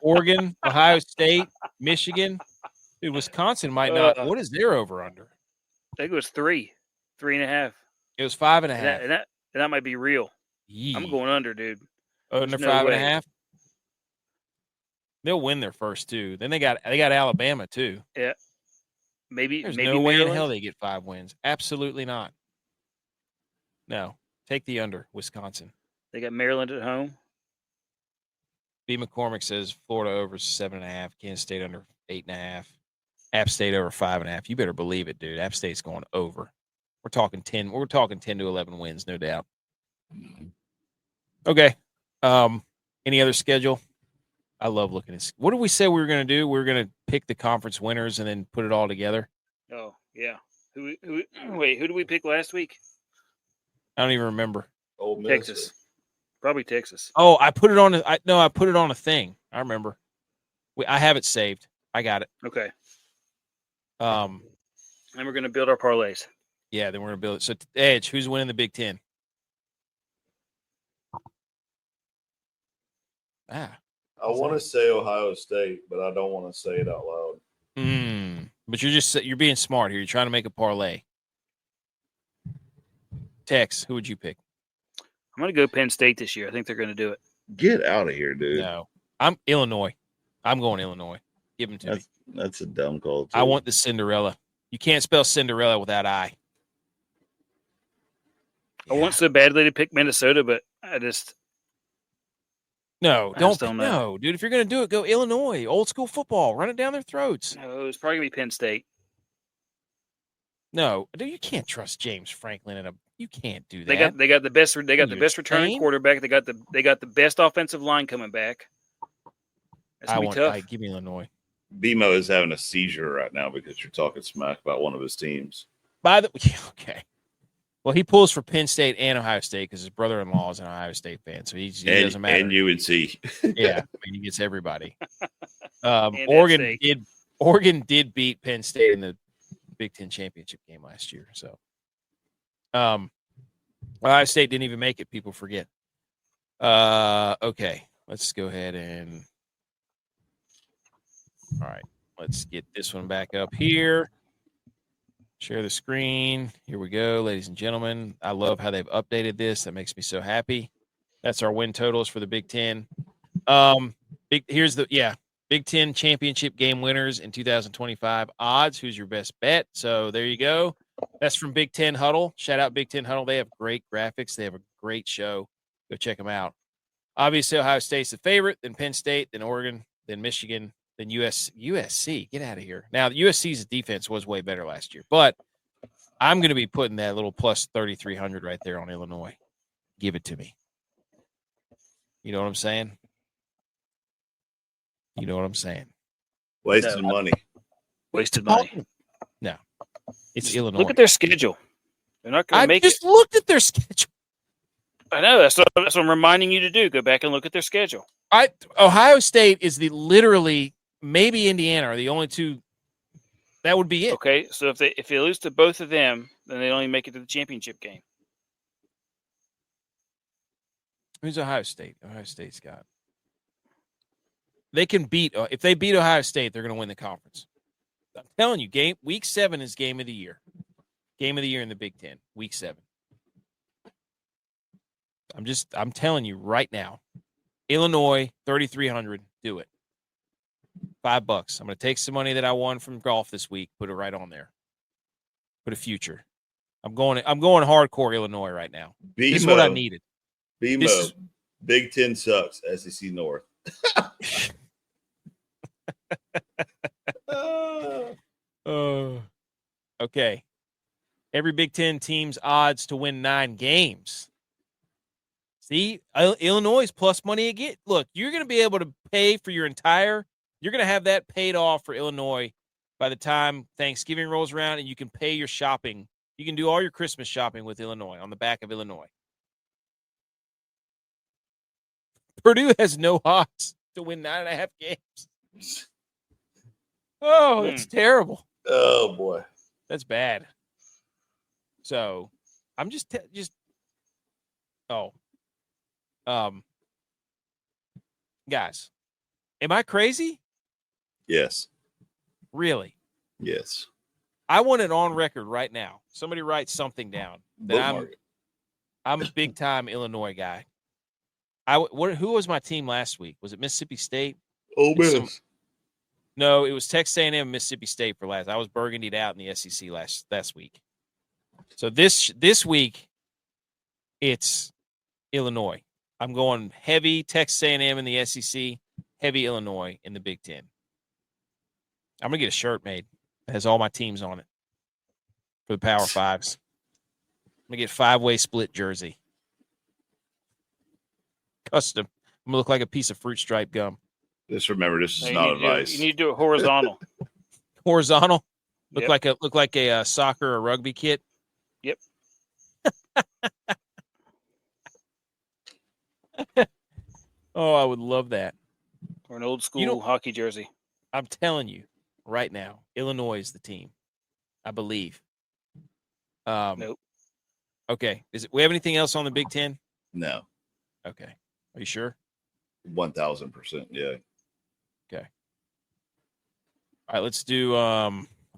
Oregon, Ohio State, Michigan. Dude, Wisconsin might not. What is their over-under? I think it was 3.5. It was 5.5. And that might be real. Yee. I'm going under, dude. Under 5.5. They'll win their first 2. Then they got Alabama too. Yeah. There's no way Maryland. in hell they get 5 wins. Absolutely not. No. Take the under, Wisconsin. They got Maryland at home. B. McCormick says Florida over 7.5, Kansas State under 8.5, App State over 5.5. You better believe it, dude. App State's going over. We're talking 10 to 11 wins, no doubt. Okay. Any other schedule? I love looking at. What did we say we were going to do? We were going to pick the conference winners and then put it all together. Oh yeah. Who did we pick last week? I don't even remember. Texas. Probably Texas. Oh, I put it on. I put it on a thing. I remember. I have it saved. I got it. Okay. And we're going to build our parlays. Yeah, then we're going to build it. So Edge, who's winning the Big Ten? I want to say Ohio State, but I don't want to say it out loud. But you're being smart here. You're trying to make a parlay. Tex, who would you pick? I'm going to go Penn State this year. I think they're going to do it. Get out of here, dude. No, I'm Illinois. I'm going Illinois. Give them to me. That's a dumb call, too. I want the Cinderella. You can't spell Cinderella without I. I want so badly to pick Minnesota, but I just... No, don't know. No, dude. If you're going to do it, go Illinois. Old school football. Run it down their throats. No, it's probably going to be Penn State. No, dude, you can't trust James Franklin you can't do that. They got the best returning quarterback. They got the best offensive line coming back. That's gonna be tough. Give me Illinois. BMO is having a seizure right now because you're talking smack about one of his teams. Okay. Well, he pulls for Penn State and Ohio State because his brother-in-law is an Ohio State fan, so he doesn't matter. And UNC. Yeah, he gets everybody. Oregon did beat Penn State in the Big Ten championship game last year. So, Ohio State didn't even make it. People forget. Okay, let's go ahead and. All right, let's get this one back up here. Share the screen. Here we go, ladies and gentlemen. I love how they've updated this. That makes me so happy. That's our win totals for the Big Ten. Big Ten championship game winners in 2025 odds. Who's your best bet? So there you go. That's from Big Ten Huddle. Shout out Big Ten Huddle. They have great graphics. They have a great show. Go check them out. Obviously, Ohio State's the favorite, then Penn State, then Oregon, then Michigan, then USC. Get out of here. Now, USC's defense was way better last year, but I'm going to be putting that little plus 3,300 right there on Illinois. Give it to me. You know what I'm saying? Wasted money. No. It's Illinois. Look at their schedule. They're not going to make it. I just looked at their schedule. I know. That's what I'm reminding you to do. Go back and look at their schedule. Ohio State is literally maybe Indiana are the only two. That would be it. Okay, so if they lose to both of them, then they only make it to the championship game. Who's Ohio State? Ohio State's got. They can beat if they beat Ohio State, they're going to win the conference. I'm telling you, week 7 is game of the year. Game of the year in the Big Ten, week 7. I'm telling you right now, Illinois 3,300. Do it. $5. I'm going to take some money that I won from golf this week, put it right on there. Put a future. I'm going hardcore Illinois right now. This is what I needed. BMO. Big Ten sucks. SEC North. Okay. Every Big Ten team's odds to win 9 games. See, Illinois plus money again. Look, you're going to be able to pay for your entire. You're going to have that paid off for Illinois by the time Thanksgiving rolls around, and you can pay your shopping. You can do all your Christmas shopping with Illinois on the back of Illinois. Purdue has no odds to win 9.5 games. Oh, that's terrible. Oh boy, that's bad. So, I'm guys, am I crazy? Yes. Really? Yes. I want it on record right now. Somebody write something down that I'm a big time Illinois guy. Who was my team last week? Was it Mississippi State? Oh, Miss. No, it was Texas A&M, Mississippi State for last. I was burgundied out in the SEC last week. So this week, it's Illinois. I'm going heavy Texas A&M in the SEC, heavy Illinois in the Big Ten. I'm going to get a shirt made that has all my teams on it for the Power Fives. I'm going to get 5-way split jersey. Custom. I'm going to look like a piece of fruit stripe gum. Just remember, this is not advice. You need to do it horizontal. Horizontal? Look like a soccer or rugby kit? Yep. Oh, I would love that. Or an old school hockey jersey. I'm telling you right now, Illinois is the team. I believe. Nope. Okay. We have anything else on the Big Ten? No. Okay. Are you sure? 1,000%. Yeah. Okay. All right. Let's do. Let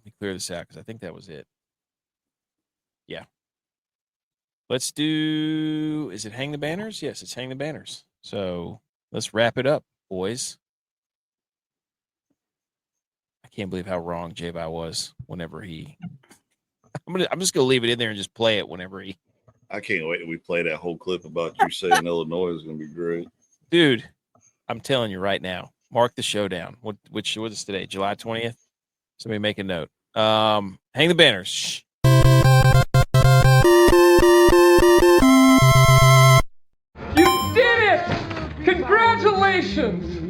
me clear this out because I think that was it. Yeah. Let's do. Is it Hang the Banners? Yes, it's Hang the Banners. So let's wrap it up, boys. I can't believe how wrong J.Y. was whenever he. I'm just gonna leave it in there and just play it whenever he. I can't wait till we play that whole clip about you saying Illinois is going to be great. Dude, I'm telling you right now, mark the showdown. What is today? July 20th? Somebody make a note. Hang the Banners. Shh. You did it! Congratulations!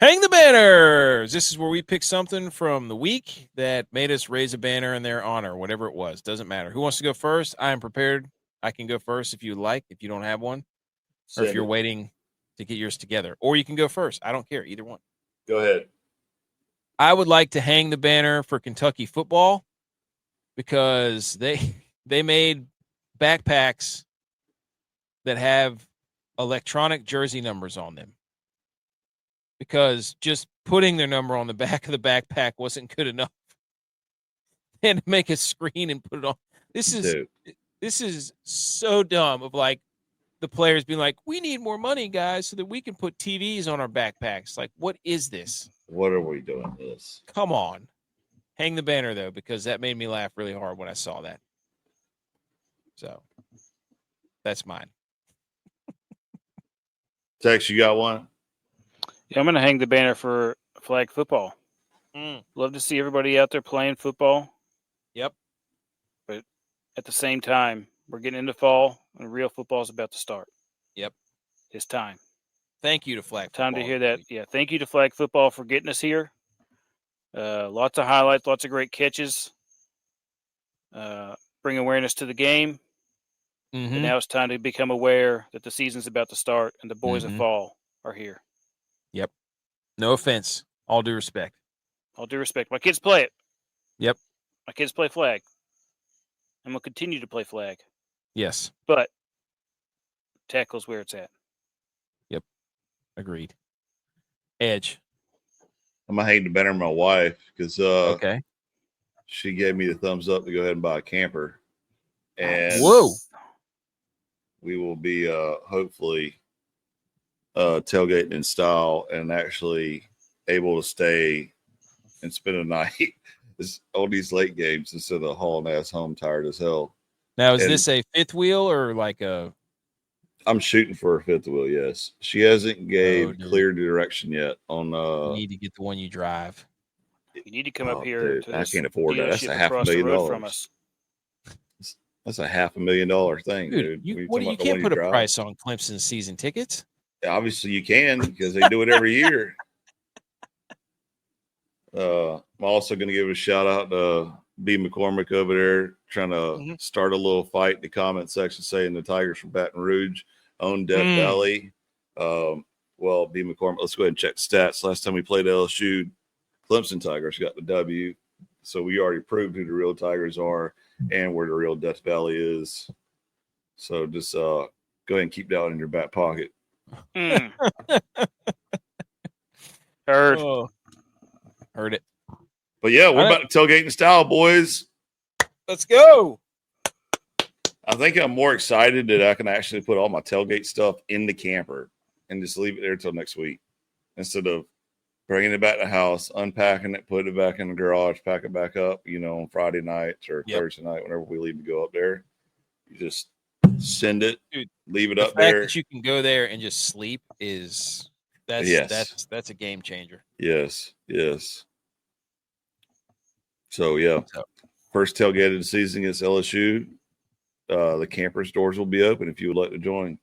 Hang the Banners. This is where we pick something from the week that made us raise a banner in their honor, whatever it was. Doesn't matter. Who wants to go first? I am prepared. I can go first if you like, if you don't have one, or if you're waiting to get yours together. Or you can go first. I don't care. Either one. Go ahead. I would like to hang the banner for Kentucky football because they made backpacks that have electronic jersey numbers on them. Because just putting their number on the back of the backpack wasn't good enough. They had to make a screen and put it on. This is so dumb of like the players being like, we need more money, guys, so that we can put TVs on our backpacks. Like, what is this? What are we doing this? Come on. Hang the banner, though, because that made me laugh really hard when I saw that. So, that's mine. Tex, you got one? Yeah, I'm going to hang the banner for flag football. Love to see everybody out there playing football. Yep. But at the same time, we're getting into fall, and real football is about to start. Yep. It's time. Thank you to flag football. Time to hear that. Yeah, thank you to flag football for getting us here. Lots of highlights, lots of great catches. Bring awareness to the game. Mm-hmm. But now it's time to become aware that the season's about to start and the boys of fall are here. Yep. No offense. All due respect. All due respect. My kids play it. Yep. My kids play flag. And we'll continue to play flag. Yes. But tackle's where it's at. Yep. Agreed. Edge. I'm going to hate to better my wife because okay. She gave me the thumbs up to go ahead and buy a camper. And whoa. We will be hopefully tailgating in style and actually able to stay and spend a night on these late games instead of hauling ass home tired as hell. Now, is this a fifth wheel or like a? I'm shooting for a fifth wheel. Yes, she hasn't gave clear direction yet on. You need to get the one you drive. You need to come up here. Dude, to I can't afford that. That's a $500,000 from us. That's a $500,000 thing, dude. You can't put a price on Clemson season tickets. Obviously, you can because they do it every year. I'm also going to give a shout out to B. McCormick over there trying to start a little fight in the comment section saying the Tigers from Baton Rouge own Death Valley. Well, B. McCormick, let's go ahead and check the stats. Last time we played LSU, Clemson Tigers got the W. So we already proved who the real Tigers are and where the real Death Valley is. So just go ahead and keep that in your back pocket. Heard. Oh. Heard it. But yeah, we're about to tailgate in style, boys. Let's go. I think I'm more excited that I can actually put all my tailgate stuff in the camper and just leave it there till next week instead of bringing it back to the house, unpacking it, putting it back in the garage, pack it back up, on Friday night or Thursday night, whenever we leave to go up there. You just send it, leave it up there. That you can go there and just sleep that's a game changer. Yes. So yeah, first tailgate of the season against LSU. The campers doors will be open if you would like to join.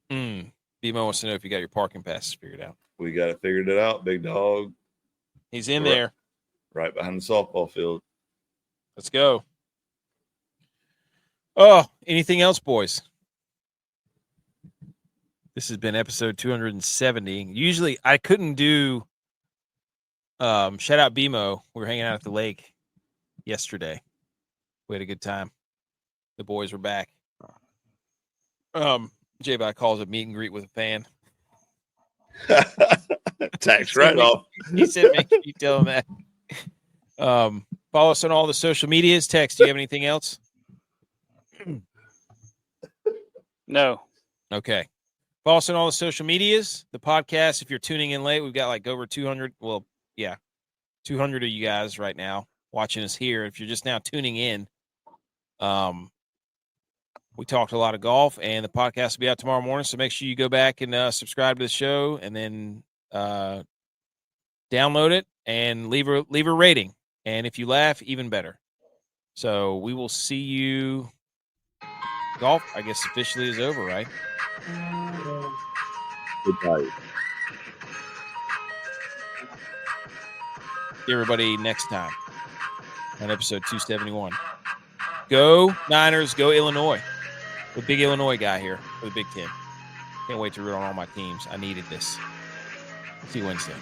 BMO wants to know if you got your parking passes figured out. We got it figured out, big dog. He's in there. Right behind the softball field. Let's go. Oh, anything else, boys? This has been episode 270. Usually I couldn't do shout out BMO. We were hanging out at the lake yesterday. We had a good time. The boys were back. J-Bot calls it meet and greet with a fan. Tax write-off. He said make sure you tell him that. Follow us on all the social medias. Tex, do you have anything else? No. Okay. Follow us on all the social medias. The podcast, if you're tuning in late, we've got like over 200. Well, yeah, 200 of you guys right now watching us here. If you're just now tuning in, we talked a lot of golf, and the podcast will be out tomorrow morning. So make sure you go back and subscribe to the show, and then download it and leave a rating. And if you laugh, even better. So we will see you. Golf, I guess, officially is over, right? Goodbye. See everybody next time on episode 271. Go Niners, go Illinois. The big Illinois guy here for the Big Ten. Can't wait to root on all my teams. I needed this. See you Wednesday.